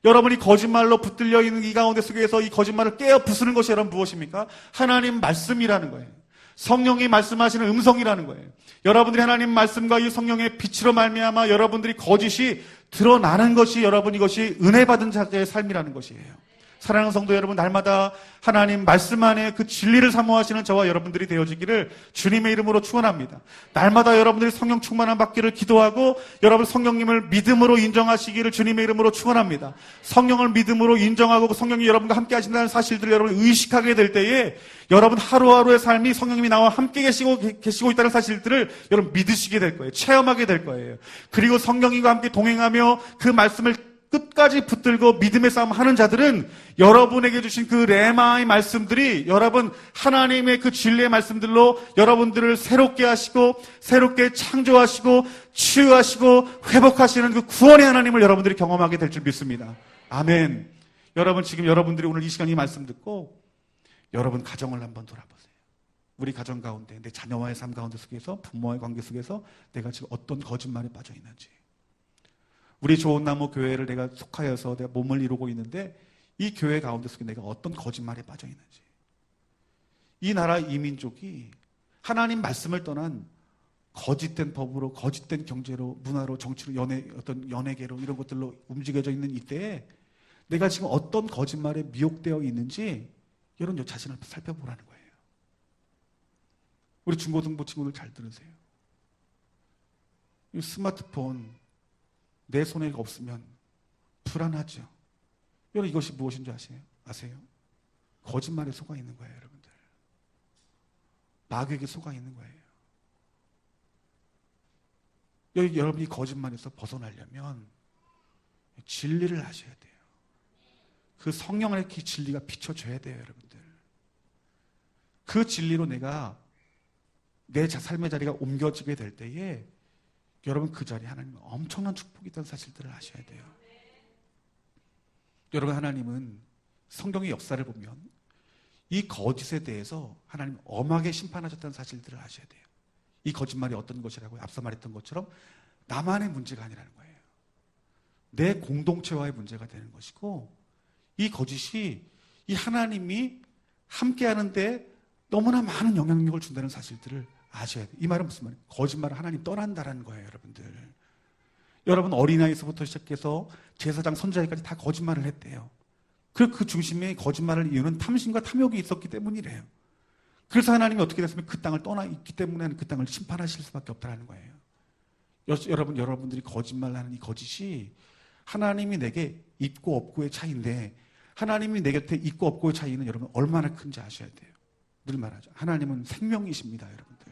여러분이 거짓말로 붙들려 있는 이 가운데 속에서 이 거짓말을 깨어 부수는 것이 여러분 무엇입니까? 하나님 말씀이라는 거예요. 성령이 말씀하시는 음성이라는 거예요. 여러분들이 하나님 말씀과 이 성령의 빛으로 말미암아 여러분들이 거짓이 드러나는 것이 여러분 이것이 은혜 받은 자의 삶이라는 것이에요. 사랑하는 성도 여러분, 날마다 하나님 말씀 안에 그 진리를 사모하시는 저와 여러분들이 되어지기를 주님의 이름으로 축원합니다. 날마다 여러분들이 성령 충만함 받기를 기도하고 여러분 성령님을 믿음으로 인정하시기를 주님의 이름으로 축원합니다. 성령을 믿음으로 인정하고 성령이 여러분과 함께 하신다는 사실들을 여러분 의식하게 될 때에 여러분 하루하루의 삶이 성령님이 나와 함께 계시고 있다는 사실들을 여러분 믿으시게 될 거예요. 체험하게 될 거예요. 그리고 성령님과 함께 동행하며 그 말씀을 끝까지 붙들고 믿음의 싸움 하는 자들은 여러분에게 주신 그 레마의 말씀들이 여러분 하나님의 그 진리의 말씀들로 여러분들을 새롭게 하시고 새롭게 창조하시고 치유하시고 회복하시는 그 구원의 하나님을 여러분들이 경험하게 될 줄 믿습니다. 아멘. 여러분 지금 여러분들이 오늘 이 시간 이 말씀 듣고 여러분 가정을 한번 돌아보세요. 우리 가정 가운데 내 자녀와의 삶 가운데 속에서 부모와의 관계 속에서 내가 지금 어떤 거짓말에 빠져 있는지, 우리 좋은 나무 교회를 내가 속하여서 내가 몸을 이루고 있는데 이 교회 가운데 속에 내가 어떤 거짓말에 빠져 있는지, 이 나라 이 민족이 하나님 말씀을 떠난 거짓된 법으로 거짓된 경제로 문화로 정치로 어떤 연예계로 이런 것들로 움직여져 있는 이때에 내가 지금 어떤 거짓말에 미혹되어 있는지 여러분 저 자신을 살펴보라는 거예요. 우리 중고등부 친구들 잘 들으세요. 이 스마트폰 내 손에 없으면 불안하죠. 여러분 이것이 무엇인지 아세요? 거짓말에 속아 있는 거예요, 여러분들. 마귀에게 속아 있는 거예요. 여러분이 거짓말에서 벗어나려면 진리를 아셔야 돼요. 그 성령 안에 그 진리가 비춰져야 돼요, 여러분들. 그 진리로 내가 내 삶의 자리가 옮겨지게 될 때에 여러분 그 자리에 하나님은 엄청난 축복이 있다는 사실들을 아셔야 돼요. 여러분, 하나님은 성경의 역사를 보면 이 거짓에 대해서 하나님 엄하게 심판하셨다는 사실들을 아셔야 돼요. 이 거짓말이 어떤 것이라고요? 앞서 말했던 것처럼 나만의 문제가 아니라는 거예요. 내 공동체와의 문제가 되는 것이고, 이 거짓이 이 하나님이 함께하는데 너무나 많은 영향력을 준다는 사실들을 아셔야 돼요. 이 말은 무슨 말이에요? 거짓말은 하나님 떠난다라는 거예요, 여러분들. 여러분, 어린아이에서부터 시작해서 제사장 선지자까지 다 거짓말을 했대요. 그 중심에 거짓말을 이유는 탐심과 탐욕이 있었기 때문이래요. 그래서 하나님이 어떻게 됐으면 그 땅을 떠나 있기 때문에 그 땅을 심판하실 수밖에 없다는 거예요. 여러분들이 거짓말하는 이 거짓이 하나님이 내게 있고 없고의 차이인데, 하나님이 내 곁에 있고 없고의 차이는 여러분 얼마나 큰지 아셔야 돼요. 늘 말하죠. 하나님은 생명이십니다, 여러분들.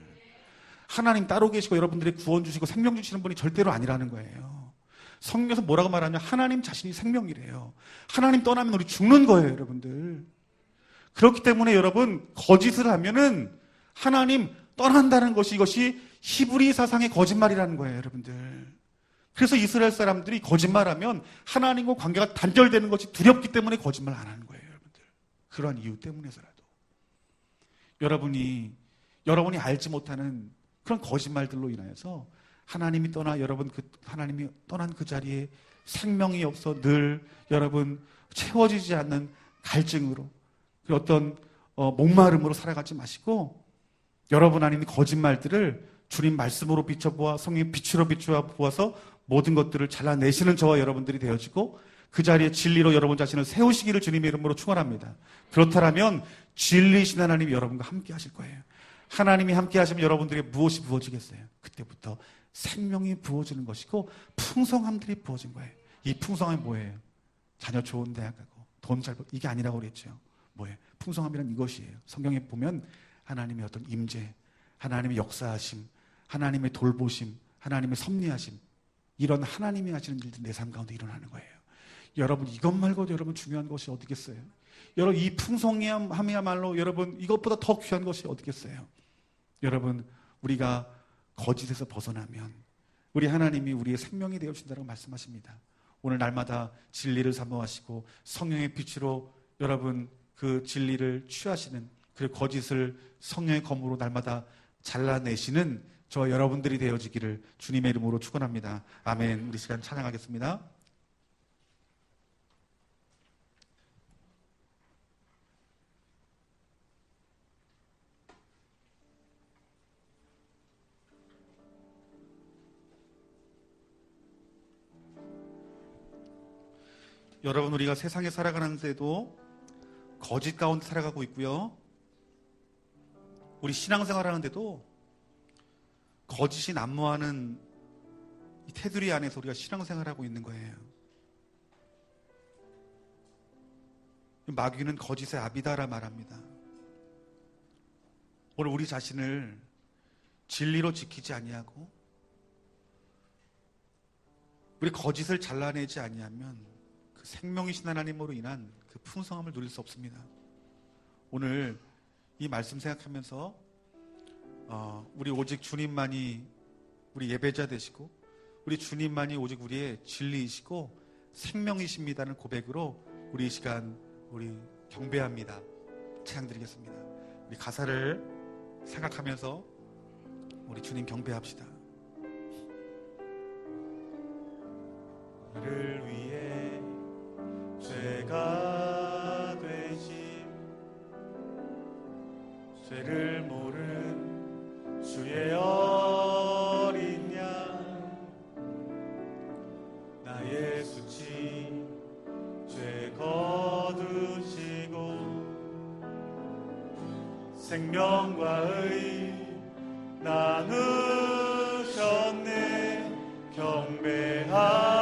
하나님 따로 계시고 여러분들의 구원 주시고 생명 주시는 분이 절대로 아니라는 거예요. 성경에서 뭐라고 말하냐면 하나님 자신이 생명이래요. 하나님 떠나면 우리 죽는 거예요, 여러분들. 그렇기 때문에 여러분, 거짓을 하면은 하나님 떠난다는 것이, 이것이 히브리 사상의 거짓말이라는 거예요, 여러분들. 그래서 이스라엘 사람들이 거짓말하면 하나님과 관계가 단절되는 것이 두렵기 때문에 거짓말 안 하는 거예요, 여러분들. 그러한 이유 때문에서라도. 여러분이 알지 못하는 그런 거짓말들로 인하여서 하나님이 떠나 하나님이 떠난 그 자리에 생명이 없어 늘 여러분 채워지지 않는 갈증으로, 그 어떤 목마름으로 살아가지 마시고, 여러분 안에 있는 거짓말들을 주님 말씀으로 비춰보아 성령의 빛으로 비추어 보아서 모든 것들을 잘라내시는 저와 여러분들이 되어지고, 그 자리에 진리로 여러분 자신을 세우시기를 주님의 이름으로 축원합니다. 그렇다면 진리이신 하나님이 여러분과 함께 하실 거예요. 하나님이 함께 하시면 여러분들에게 무엇이 부어지겠어요? 그때부터 생명이 부어지는 것이고 풍성함들이 부어진 거예요. 이 풍성함이 뭐예요? 자녀 좋은 대학 가고 돈 잘 벌고, 이게 아니라고 그랬죠. 뭐예요? 풍성함이란 이것이에요. 성경에 보면 하나님의 어떤 임재, 하나님의 역사하심, 하나님의 돌보심, 하나님의 섭리하심, 이런 하나님이 하시는 일들이 내 삶 가운데 일어나는 거예요. 여러분, 이것 말고도 여러분 중요한 것이 어디겠어요? 여러분, 이 풍성함이야말로 여러분 이것보다 더 귀한 것이 어디겠어요? 여러분, 우리가 거짓에서 벗어나면 우리 하나님이 우리의 생명이 되어주신다고 말씀하십니다. 오늘 날마다 진리를 사모하시고 성령의 빛으로 여러분 그 진리를 취하시는, 그 거짓을 성령의 검으로 날마다 잘라내시는 저 여러분들이 되어지기를 주님의 이름으로 축원합니다. 아멘. 우리 시간 찬양하겠습니다. 여러분, 우리가 세상에 살아가는데도 거짓 가운데 살아가고 있고요. 우리 신앙생활 하는데도 거짓이 난무하는 이 테두리 안에서 우리가 신앙생활하고 있는 거예요. 마귀는 거짓의 아비다라 말합니다. 오늘 우리 자신을 진리로 지키지 아니하고 우리 거짓을 잘라내지 아니하면 그 생명이신 하나님으로 인한 그 풍성함을 누릴 수 없습니다. 오늘 이 말씀 생각하면서 우리 오직 주님만이 우리 예배자 되시고 우리 주님만이 오직 우리의 진리이시고 생명이십니다는 고백으로 우리 이 시간 우리 경배합니다. 찬양드리겠습니다. 우리 가사를 생각하면서 우리 주님 경배합시다. 나를 위해 죄가 되신 죄를 모른 주의 어린 양, 나의 수치 죄 거두시고 생명과 의 나누셨네. 경배합니다.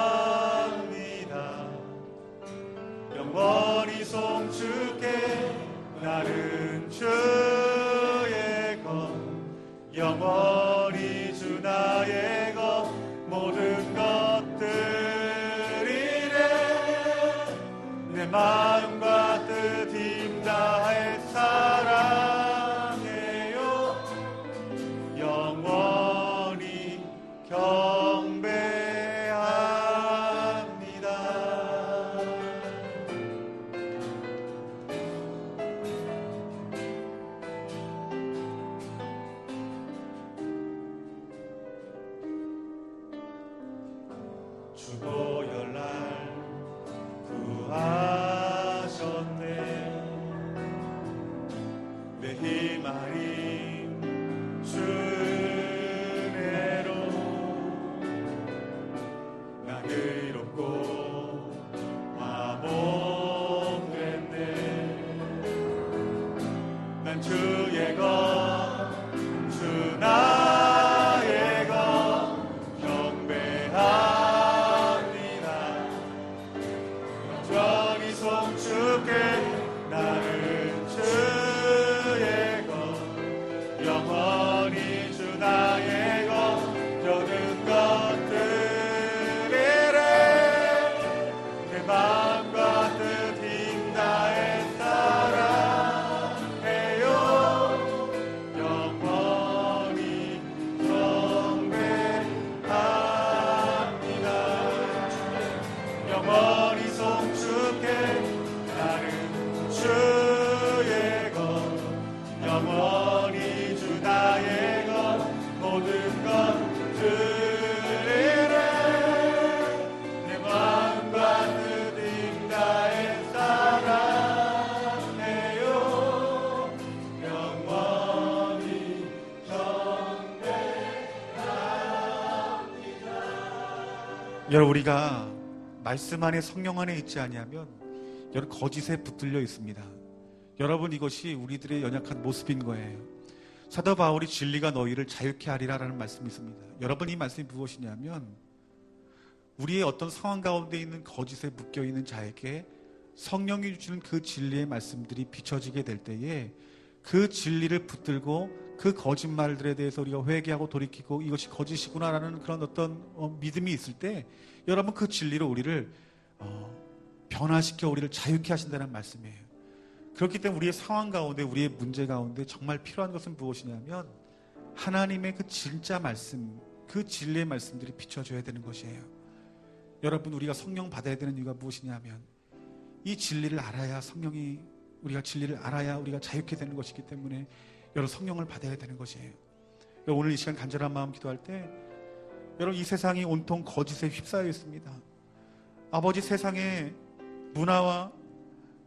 영원히 송축해 나는 주의 것, 영원히 주 나의 것, 모든 것들이래. 내 마음 수고열날 구하셨네. 내 희망인 주 은혜로 난 의롭고 화목 됐네. 난 주의 것, 주 나의 것 경배합니다. 영원히 송축해 나는 주의 것, 영원히 주 나의 것 모든 것들이래. 내 마음과 뜻 힘 다해 사랑해요. 영원히 경배합니다. 영원히 송축해 나는 주의 것, 영원히 주 나의 것 모든 것들이래. 내 마음과 뜻 힘 다해 사랑해요. 영원히 여러분, 우리가 말씀 안에 성령 안에 있지 아니하면 여러분 거짓에 붙들려 있습니다. 여러분, 이것이 우리들의 연약한 모습인 거예요. 사도 바울이 진리가 너희를 자유케 하리라라는 말씀이 있습니다. 여러분, 이 말씀이 무엇이냐면 우리의 어떤 상황 가운데 있는 거짓에 묶여있는 자에게 성령이 주시는 그 진리의 말씀들이 비춰지게 될 때에 그 진리를 붙들고 그 거짓말들에 대해서 우리가 회개하고 돌이키고 이것이 거짓이구나라는 그런 어떤 믿음이 있을 때 여러분, 그 진리로 우리를 변화시켜 우리를 자유케 하신다는 말씀이에요. 그렇기 때문에 우리의 상황 가운데, 우리의 문제 가운데 정말 필요한 것은 무엇이냐면 하나님의 그 진짜 말씀, 그 진리의 말씀들이 비춰져야 되는 것이에요. 여러분, 우리가 성령 받아야 되는 이유가 무엇이냐면 이 진리를 알아야 우리가 진리를 알아야 우리가 자유케 되는 것이기 때문에 여러분, 성령을 받아야 되는 것이에요. 오늘 이 시간 간절한 마음 기도할 때 여러분, 이 세상이 온통 거짓에 휩싸여 있습니다. 아버지, 세상의 문화와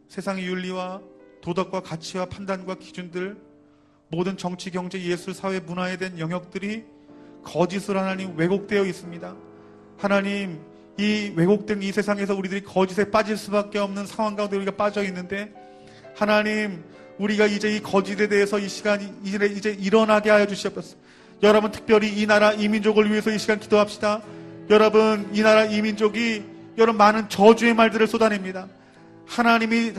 세상의 윤리와 도덕과 가치와 판단과 기준들, 모든 정치, 경제, 예술, 사회, 문화에 대한 영역들이 거짓으로 하나님 왜곡되어 있습니다. 하나님, 이 왜곡된 이 세상에서 우리들이 거짓에 빠질 수밖에 없는 상황 가운데 우리가 빠져 있는데 하나님, 우리가 이제 이 거짓에 대해서 이 시간 이제 일어나게 하여 주시옵소서. 여러분, 특별히 이 나라 이 민족을 위해서 이 시간 기도합시다. 여러분, 이 나라 이 민족이 여러분 많은 저주의 말들을 쏟아냅니다. 하나님이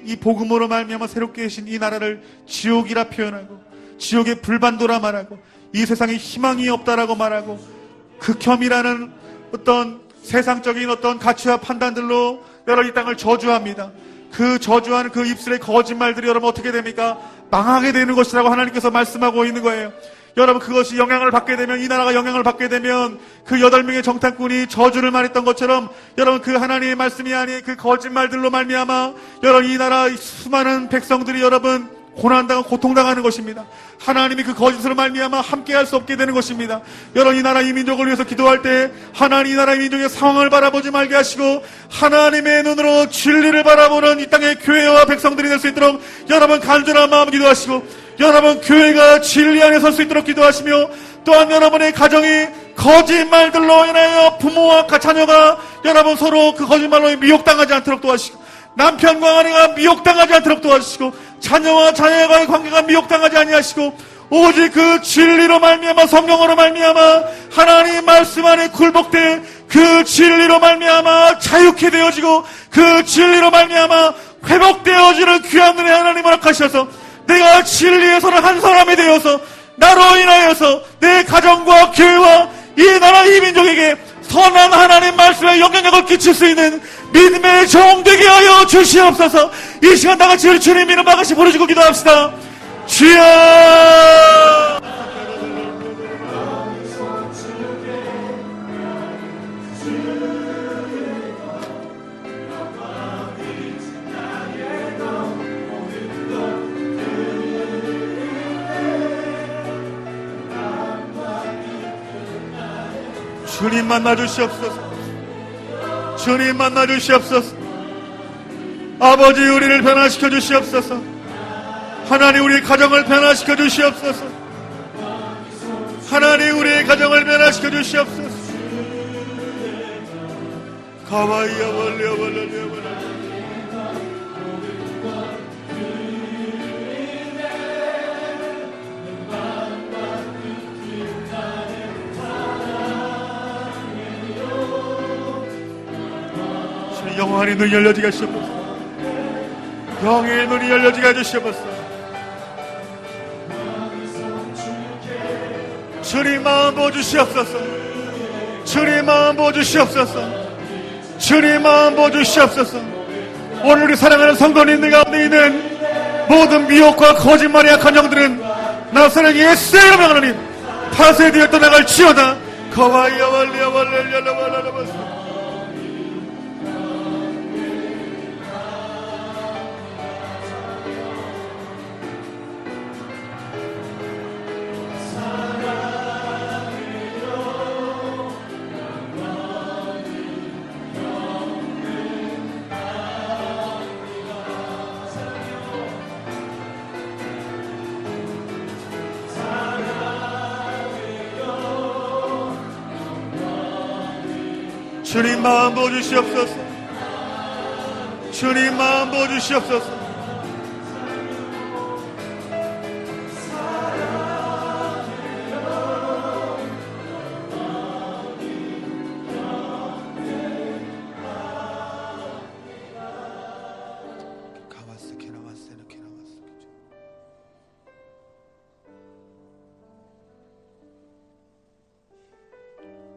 이 복음으로 말미암아 새롭게 하신 이 나라를 지옥이라 표현하고 지옥의 불반도라 말하고 이 세상에 희망이 없다라고 말하고 극혐이라는 어떤 세상적인 어떤 가치와 판단들로 여러분 이 땅을 저주합니다. 그 저주하는 그 입술의 거짓말들이 여러분 어떻게 됩니까? 망하게 되는 것이라고 하나님께서 말씀하고 있는 거예요. 여러분, 그것이 영향을 받게 되면, 이 나라가 영향을 받게 되면 그 8명의 정탐꾼이 저주를 말했던 것처럼 여러분, 그 하나님의 말씀이 아닌 그 거짓말들로 말미암아 여러분 이 나라 수많은 백성들이 여러분 고난당하고 고통당하는 것입니다. 하나님이 그 거짓으로 말미암아 함께할 수 없게 되는 것입니다. 여러분, 이 나라 이 민족을 위해서 기도할 때 하나님 이 나라 이 민족의 상황을 바라보지 말게 하시고 하나님의 눈으로 진리를 바라보는 이 땅의 교회와 백성들이 될 수 있도록 여러분 간절한 마음 기도하시고, 여러분 교회가 진리 안에 설 수 있도록 기도하시며, 또한 여러분의 가정이 거짓말들로 인하여 부모와 자녀가 여러분 서로 그 거짓말로 미혹당하지 않도록 도와주시고, 남편과 아내가 미혹당하지 않도록 도와주시고, 자녀와 자녀와의 관계가 미혹당하지 아니하시고, 오직 그 진리로 말미암아 성령으로 말미암아 하나님 말씀 안에 굴복돼 그 진리로 말미암아 자유케 되어지고 그 진리로 말미암아 회복되어지는 귀한 은혜 하나님 허락하셔서 내가 진리에서는 한 사람이 되어서 나로 인하여서 내 가정과 교회와 이 나라 이 민족에게 선한 하나님 말씀의 영향력을 끼칠 수 있는 믿음의 종 되게 하여 주시옵소서. 이 시간 다같이 우리 주님 이름 아가씨 부르시고 기도합시다. 주여, 주님 만나 주시옵소서. 주님 만나 주시옵소서. 아버지, 우리를 변화시켜 주시옵소서. 하나님, 우리 가정을 변화시켜 주시옵소서. 하나님, 우리의 가정을 변화시켜 주시옵소서. 가와이야 벌려 벌려 벌려. 영원히 눈이 열려지게 하시옵소서. 영의 눈이 열려지게 해주시옵소서. 주님 마음 보여주시옵소서. 주님 마음 보여주시옵소서. 주님 마음 보여주시옵소서. 오늘 우리 사랑하는 성도님들 가운데 있는 모든 미혹과 거짓말의 약한 영들은 나사렛 예수의 이름으로 하나님 파쇄되어 떠나갈 지어다. 거와이야 월리야 월리야 월리야. 주님 마음 보여주시옵소서. 주님 마음 보여주시옵소서.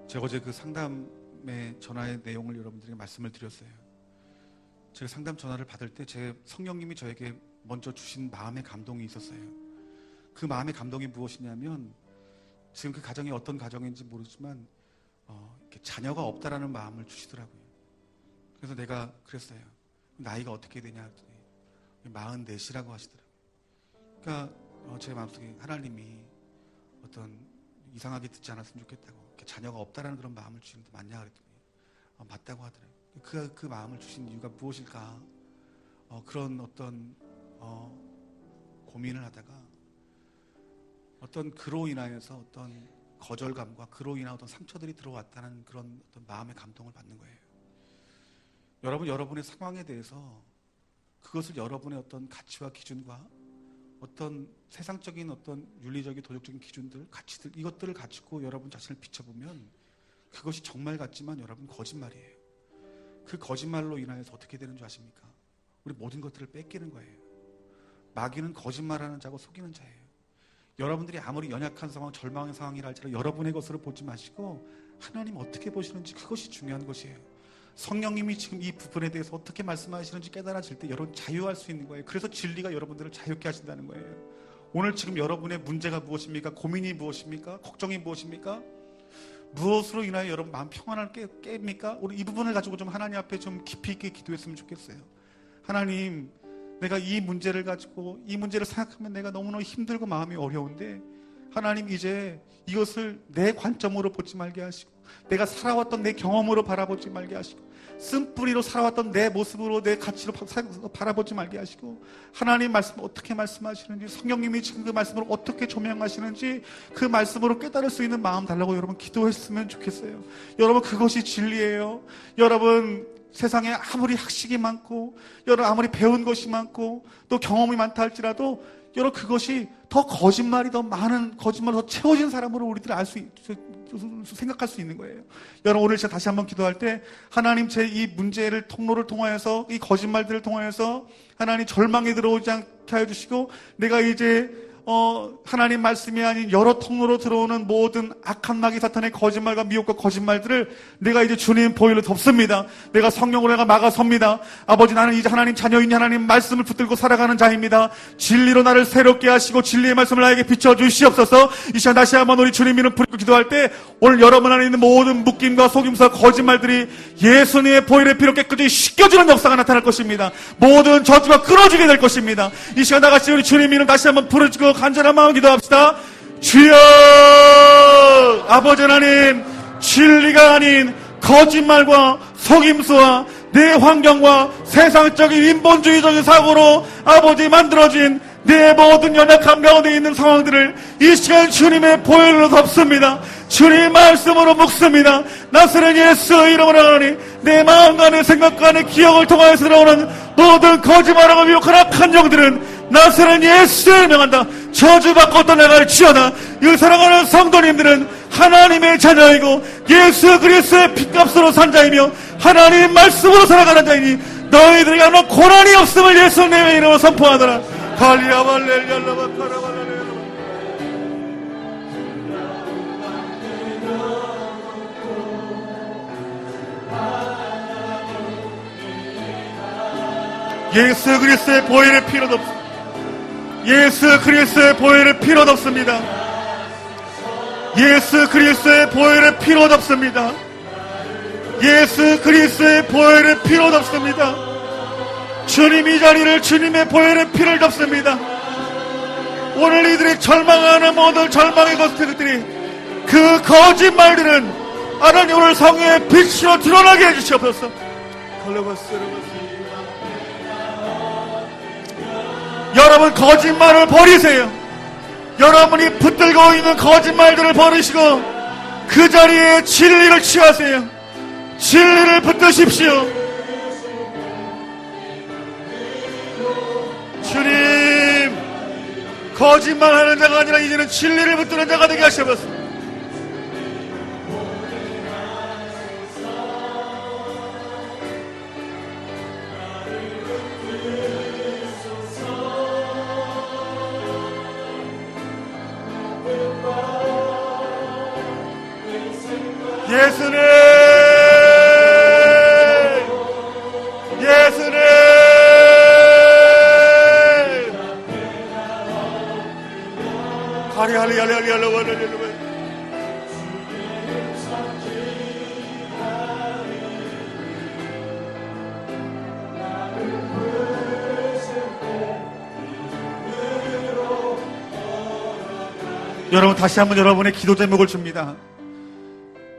제가 어제 그 상담의 전화의 내용을 여러분들에게 말씀을 드렸어요. 제가 상담 전화를 받을 때 제 성령님이 저에게 먼저 주신 마음의 감동이 있었어요. 그 마음의 감동이 무엇이냐면 지금 그 가정이 어떤 가정인지 모르지만 이렇게 자녀가 없다라는 마음을 주시더라고요. 그래서 내가 그랬어요. 나이가 어떻게 되냐 했더니 44이라고 하시더라고요. 그러니까 제 마음속에 하나님이 어떤 이상하게 듣지 않았으면 좋겠다고, 자녀가 없다라는 그런 마음을 주시는데 맞냐 그랬더니 맞다고 하더라고요. 그 마음을 주신 이유가 무엇일까? 그런 어떤 고민을 하다가 어떤 그로 인하여서 어떤 거절감과 그로 인한 어떤 상처들이 들어왔다는 그런 어떤 마음의 감동을 받는 거예요. 여러분의 상황에 대해서 그것을 여러분의 어떤 가치와 기준과 어떤 세상적인 어떤 윤리적인 도덕적인 기준들, 가치들, 이것들을 가지고 여러분 자신을 비춰보면 그것이 정말 같지만 여러분 거짓말이에요. 그 거짓말로 인하여서 어떻게 되는 줄 아십니까? 우리 모든 것들을 뺏기는 거예요. 마귀는 거짓말하는 자고 속이는 자예요. 여러분들이 아무리 연약한 상황, 절망의 상황이라 할지라도 여러분의 것으로 보지 마시고 하나님 어떻게 보시는지, 그것이 중요한 것이에요. 성령님이 지금 이 부분에 대해서 어떻게 말씀하시는지 깨달아질 때 여러분 자유할 수 있는 거예요. 그래서 진리가 여러분들을 자유케 하신다는 거예요. 오늘 지금 여러분의 문제가 무엇입니까? 고민이 무엇입니까? 걱정이 무엇입니까? 무엇으로 인하여 여러분 마음 평안을 깹니까? 오늘 이 부분을 가지고 좀 하나님 앞에 좀 깊이 있게 기도했으면 좋겠어요. 하나님, 내가 이 문제를 가지고 이 문제를 생각하면 내가 너무너무 힘들고 마음이 어려운데 하나님, 이제 이것을 내 관점으로 보지 말게 하시고 내가 살아왔던 내 경험으로 바라보지 말게 하시고 쓴뿌리로 살아왔던 내 모습으로 내 가치로 바라보지 말게 하시고 하나님 말씀 어떻게 말씀하시는지, 성령님이 지금 그 말씀을 어떻게 조명하시는지 그 말씀으로 깨달을 수 있는 마음 달라고 여러분 기도했으면 좋겠어요. 여러분, 그것이 진리예요. 여러분, 세상에 아무리 학식이 많고 여러분 아무리 배운 것이 많고 또 경험이 많다 할지라도 여러분 그것이 더 거짓말이 더 많은, 거짓말로 더 채워진 사람으로 우리들이 생각할 수 있는 거예요. 여러분, 오늘 제가 다시 한번 기도할 때 하나님, 제 이 문제를 통로를 통하여서 이 거짓말들을 통하여서 하나님 절망에 들어오지 않게 하여 주시고 내가 이제 하나님 말씀이 아닌 여러 통로로 들어오는 모든 악한 마귀 사탄의 거짓말과 미혹과 거짓말들을 내가 이제 주님 보혈로 덮습니다. 내가 성령으로 내가 막아섭니다. 아버지, 나는 이제 하나님 자녀인 하나님 말씀을 붙들고 살아가는 자입니다. 진리로 나를 새롭게 하시고 진리의 말씀을 나에게 비춰주시옵소서. 이 시간 다시 한번 우리 주님 이름 부르고 기도할 때 오늘 여러분 안에 있는 모든 묶임과 속임수와 거짓말들이 예수님의 보혈의 피로 깨끗이 씻겨주는 역사가 나타날 것입니다. 모든 저주가 끊어지게 될 것입니다. 이 시간 다같이 우리 주님 이름 다시 한번 부르짖고 간절한 마음 기도합시다. 주여, 아버지 하나님, 진리가 아닌 거짓말과 속임수와 내 환경과 세상적인 인본주의적인 사고로 아버지 만들어진 내 모든 연약함 가운데 있는 상황들을 이 시간 주님의 보혈로 덮습니다. 주님 말씀으로 묶습니다. 나사렛 예수 이름으로 하나님, 내 마음과 내 생각과 내 기억을 통하여서 들어오는 모든 거짓말하고 미혹한 악한 영들은 나사렛 예수를 명한다. 저주받고 떠나갈지어다. 이 사랑하는 성도님들은 하나님의 자녀이고 예수 그리스도의 핏값으로 산 자이며 하나님 말씀으로 살아가는 자이니 너희들에게 아무 고난이 없음을 예수 내 이름으로 선포하더라. 예수 그리스도의 보혈의 피로 덮습니다. 예수 그리스도의 보혈의 피로 덮습니다. 예수 그리스도의 보혈의 피로 덮습니다. 예수 그리스도의 보혈의 피로 덮습니다. 주님 이 자리를 주님의 보혈의 피를 덮습니다. 오늘 이들이 절망하는 모든 절망의 것들이 그 거짓말들은 하나님 오늘 성령의 빛으로 드러나게 해주시옵소서. 여러분 거짓말을 버리세요. 여러분이 붙들고 있는 거짓말들을 버리시고 그 자리에 진리를 취하세요. 진리를 붙드십시오. 주님, 거짓말하는 자가 아니라 이제는 진리를 붙드는 자가 되게 하셔버렸습니다. 예수님, 예수님, 할리할리할리할리할리할리할리. 여러분 다시 한번 여러분의 기도 제목을 줍니다.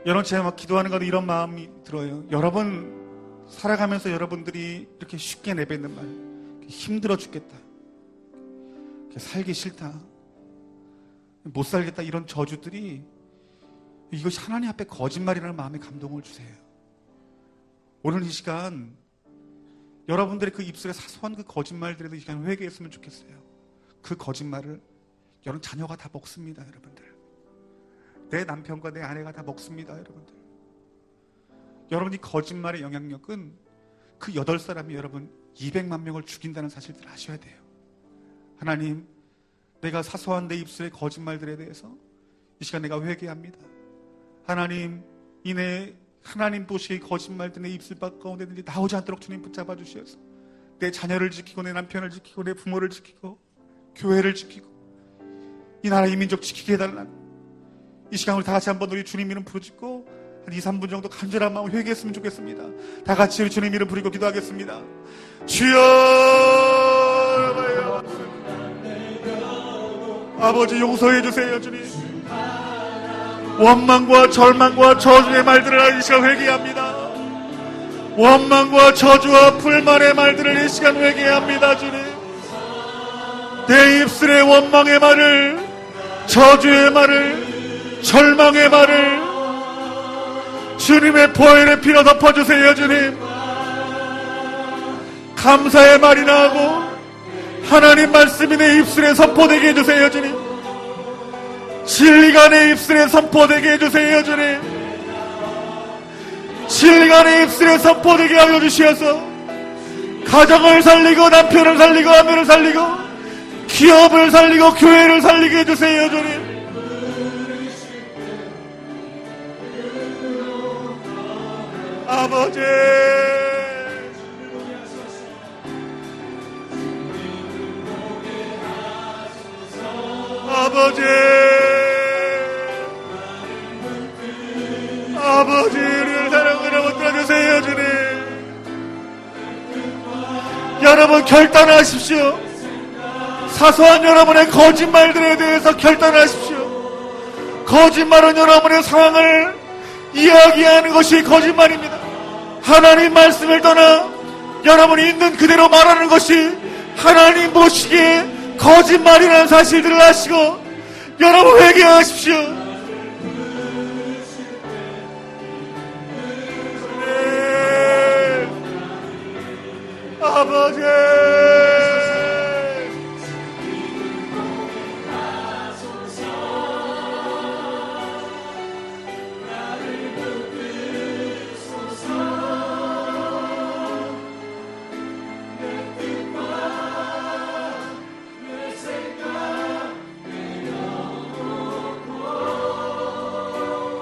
여러분 제가 막 기도하는 가운데 이런 마음이 들어요. 여러분 살아가면서 여러분들이 이렇게 쉽게 내뱉는 말, 힘들어 죽겠다, 살기 싫다, 못 살겠다, 이런 저주들이 이것이 하나님 앞에 거짓말이라는 마음에 감동을 주세요. 오늘 이 시간 여러분들의 그 입술에 사소한 그 거짓말들에도 이 시간 회개했으면 좋겠어요. 그 거짓말을 여러분 자녀가 다 먹습니다. 여러분들, 내 남편과 내 아내가 다 먹습니다. 여러분들, 여러분 이 거짓말의 영향력은 그 8사람이 여러분 200만 명을 죽인다는 사실들을 아셔야 돼요. 하나님, 내가 사소한 내 입술의 거짓말들에 대해서 이 시간 내가 회개합니다. 하나님, 이내 하나님 보시기에 거짓말들 내 입술 밖 가운데든지 나오지 않도록 주님 붙잡아 주시옵소서. 내 자녀를 지키고 내 남편을 지키고 내 부모를 지키고 교회를 지키고 이 나라 이 민족 지키게 해달라고 이 시간을 다 같이 한번 우리 주님 이름 부르짖고 한 2, 3분 정도 간절한 마음을 회개했으면 좋겠습니다. 다 같이 우리 주님 이름 부르고 기도하겠습니다. 주여, 아버지 용서해 주세요. 주님, 원망과 절망과 저주의 말들을 이 시간 회개합니다. 원망과 저주와 불만의 말들을 이 시간 회개합니다. 주님, 내 입술의 원망의 말을, 저주의 말을, 절망의 말을 주님의 보혈의 피로 덮어주세요. 주님, 감사의 말이 나오고 하나님 말씀이 내 입술에 선포되게 해주세요. 주님, 진리가 내 입술에 선포되게 해주세요. 주님, 진리가 내 입술에 선포되게 하여 주시어서 가정을 살리고 남편을 살리고 아내를 살리고 기업을 살리고 교회를 살리게 해주세요. 주님, 아버지, 아버지, 아버지를 사랑으로 붙들어주세요. 주님, 여러분 결단하십시오. 사소한 여러분의 거짓말들에 대해서 결단하십시오. 거짓말은 여러분의 상황을 이야기하는 것이 거짓말입니다. 하나님 말씀을 떠나 여러분이 있는 그대로 말하는 것이 하나님 보시기에 거짓말이라는 사실들을 아시고 여러분 회개하십시오. 네. 아버지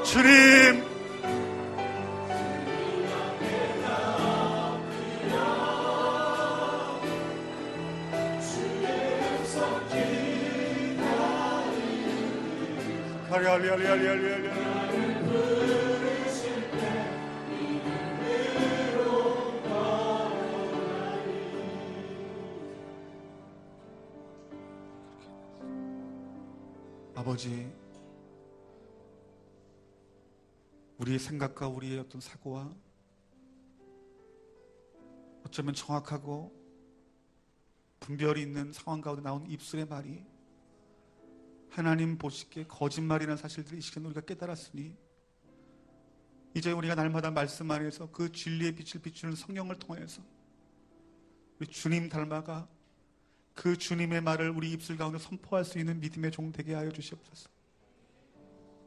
주님, 아버지, 우리의 생각과 우리의 어떤 사고와 어쩌면 정확하고 분별이 있는 상황 가운데 나온 입술의 말이 하나님 보시기에 거짓말이라는 사실들을 이 시간 우리가 깨달았으니 이제 우리가 날마다 말씀 안에서 그 진리의 빛을 비추는 성령을 통해서 우리 주님 닮아가 그 주님의 말을 우리 입술 가운데 선포할 수 있는 믿음의 종 되게 하여 주시옵소서.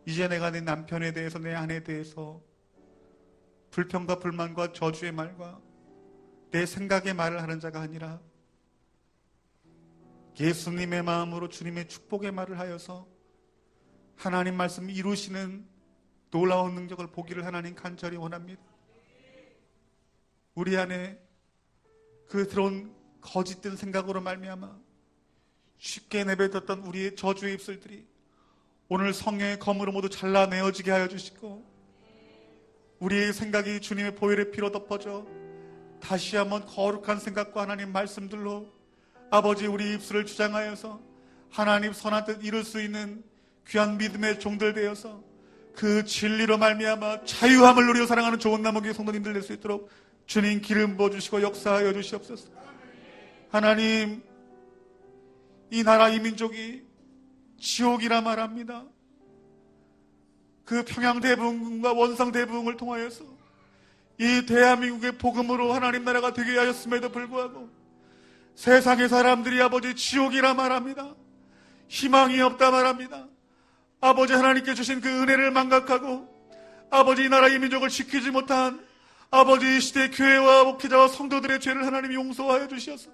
이제 내가 내 남편에 대해서 내 아내에 대해서 불평과 불만과 저주의 말과 내 생각의 말을 하는 자가 아니라 예수님의 마음으로 주님의 축복의 말을 하여서 하나님 말씀 이루시는 놀라운 능력을 보기를 하나님 간절히 원합니다. 우리 안에 그 들어온 거짓된 생각으로 말미암아 쉽게 내뱉었던 우리의 저주의 입술들이 오늘 성령의 검으로 모두 잘라내어지게 하여 주시고 우리의 생각이 주님의 보혈의 피로 덮어져 다시 한번 거룩한 생각과 하나님 말씀들로 아버지 우리 입술을 주장하여서 하나님 선한 뜻 이룰 수 있는 귀한 믿음의 종들 되어서 그 진리로 말미암아 자유함을 누리고 사랑하는 좋은 나무교회 성도님들 될 수 있도록 주님 기름 부어주시고 역사하여 주시옵소서. 하나님, 이 나라 이 민족이 지옥이라 말합니다. 그 평양 대부흥과 원상 대부흥을 통하여서 이 대한민국의 복음으로 하나님 나라가 되게 하였음에도 불구하고 세상의 사람들이 아버지 지옥이라 말합니다. 희망이 없다 말합니다. 아버지 하나님께 주신 그 은혜를 망각하고 아버지 이 나라 이 민족을 지키지 못한 아버지 이 시대 교회와 목회자와 성도들의 죄를 하나님 용서하여 주시옵소서.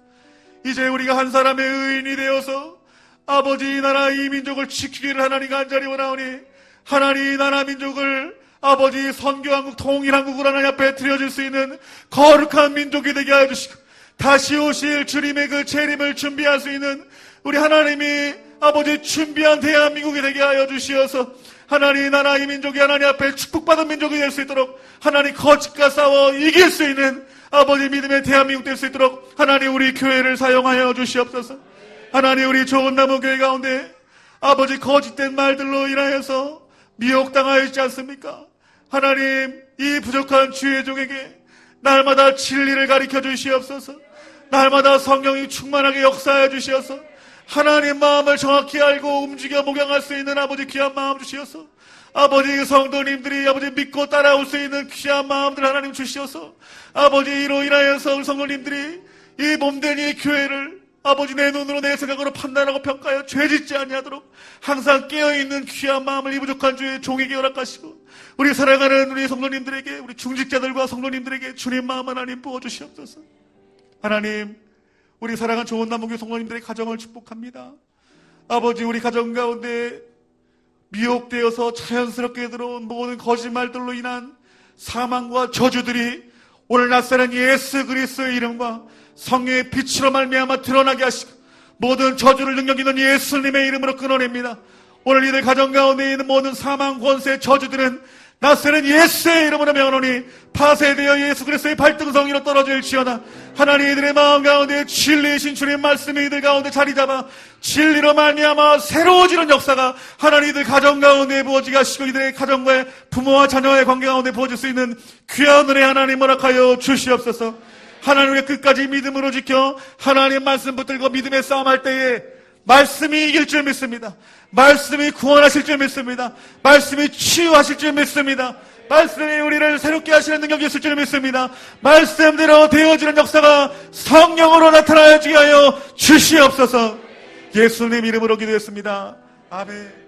이제 우리가 한 사람의 의인이 되어서 아버지 이 나라 이 민족을 지키기를 하나님 간절히 원하오니 하나님 이 나라 민족을 아버지 선교한국 통일한국으로 하나님 앞에 드려질 수 있는 거룩한 민족이 되게 하여 주시고 다시 오실 주님의 그 재림을 준비할 수 있는 우리 하나님이 아버지 준비한 대한민국이 되게 하여 주시어서 하나님 이 나라 이 민족이 하나님 앞에 축복받은 민족이 될 수 있도록 하나님 거짓과 싸워 이길 수 있는 아버지 믿음의 대한민국 될 수 있도록 하나님 우리 교회를 사용하여 주시옵소서. 하나님 우리 좋은 나무 교회 가운데 아버지 거짓된 말들로 인하여서 미혹당하여 있지 않습니까? 하나님 이 부족한 주의 종에게 날마다 진리를 가르쳐 주시옵소서. 날마다 성령이 충만하게 역사해 주시어서 하나님 마음을 정확히 알고 움직여 목양할 수 있는 아버지 귀한 마음 주시어서 아버지 성도님들이 아버지 믿고 따라올 수 있는 귀한 마음들 하나님 주시어서 아버지 이로 인하여서 성도님들이 이 몸된 이 교회를 아버지 내 눈으로 내 생각으로 판단하고 평가하여 죄짓지 아니하도록 항상 깨어있는 귀한 마음을 이 부족한 주의 종에게 허락하시고 우리 사랑하는 우리 성도님들에게 우리 중직자들과 성도님들에게 주님 마음 하나님 부어주시옵소서. 하나님 우리 사랑하는 좋은 나무교회 성도님들의 가정을 축복합니다. 아버지 우리 가정 가운데 미혹되어서 자연스럽게 들어온 모든 거짓말들로 인한 사망과 저주들이 오늘 낯선 예수 그리스도의 이름과 성령의 빛으로 말미암아 드러나게 하시고 모든 저주를 능력 있는 예수님의 이름으로 끊어냅니다. 오늘 이들 가정 가운데 있는 모든 사망 권세 저주들은 나세는 예수의 이름으로 명하노니 파쇄되어 예수 그리스도의 발등성이로 떨어질지어다. 하나님 이들의 마음 가운데 진리이신 주님 말씀이 이들 가운데 자리 잡아 진리로 말미암아 새로워지는 역사가 하나님 이들 가정 가운데 부어지게 하시고 이들의 가정과의 부모와 자녀의 관계 가운데 부어질 수 있는 귀한 은혜 하나님 허락하여 주시옵소서. 하나님의 끝까지 믿음으로 지켜 하나님 말씀 붙들고 믿음의 싸움할 때에 말씀이 이길 줄 믿습니다. 말씀이 구원하실 줄 믿습니다. 말씀이 치유하실 줄 믿습니다. 말씀이 우리를 새롭게 하시는 능력이 있을 줄 믿습니다. 말씀대로 되어지는 역사가 성령으로 나타나게 하여 주시옵소서. 예수님 이름으로 기도했습니다. 아멘.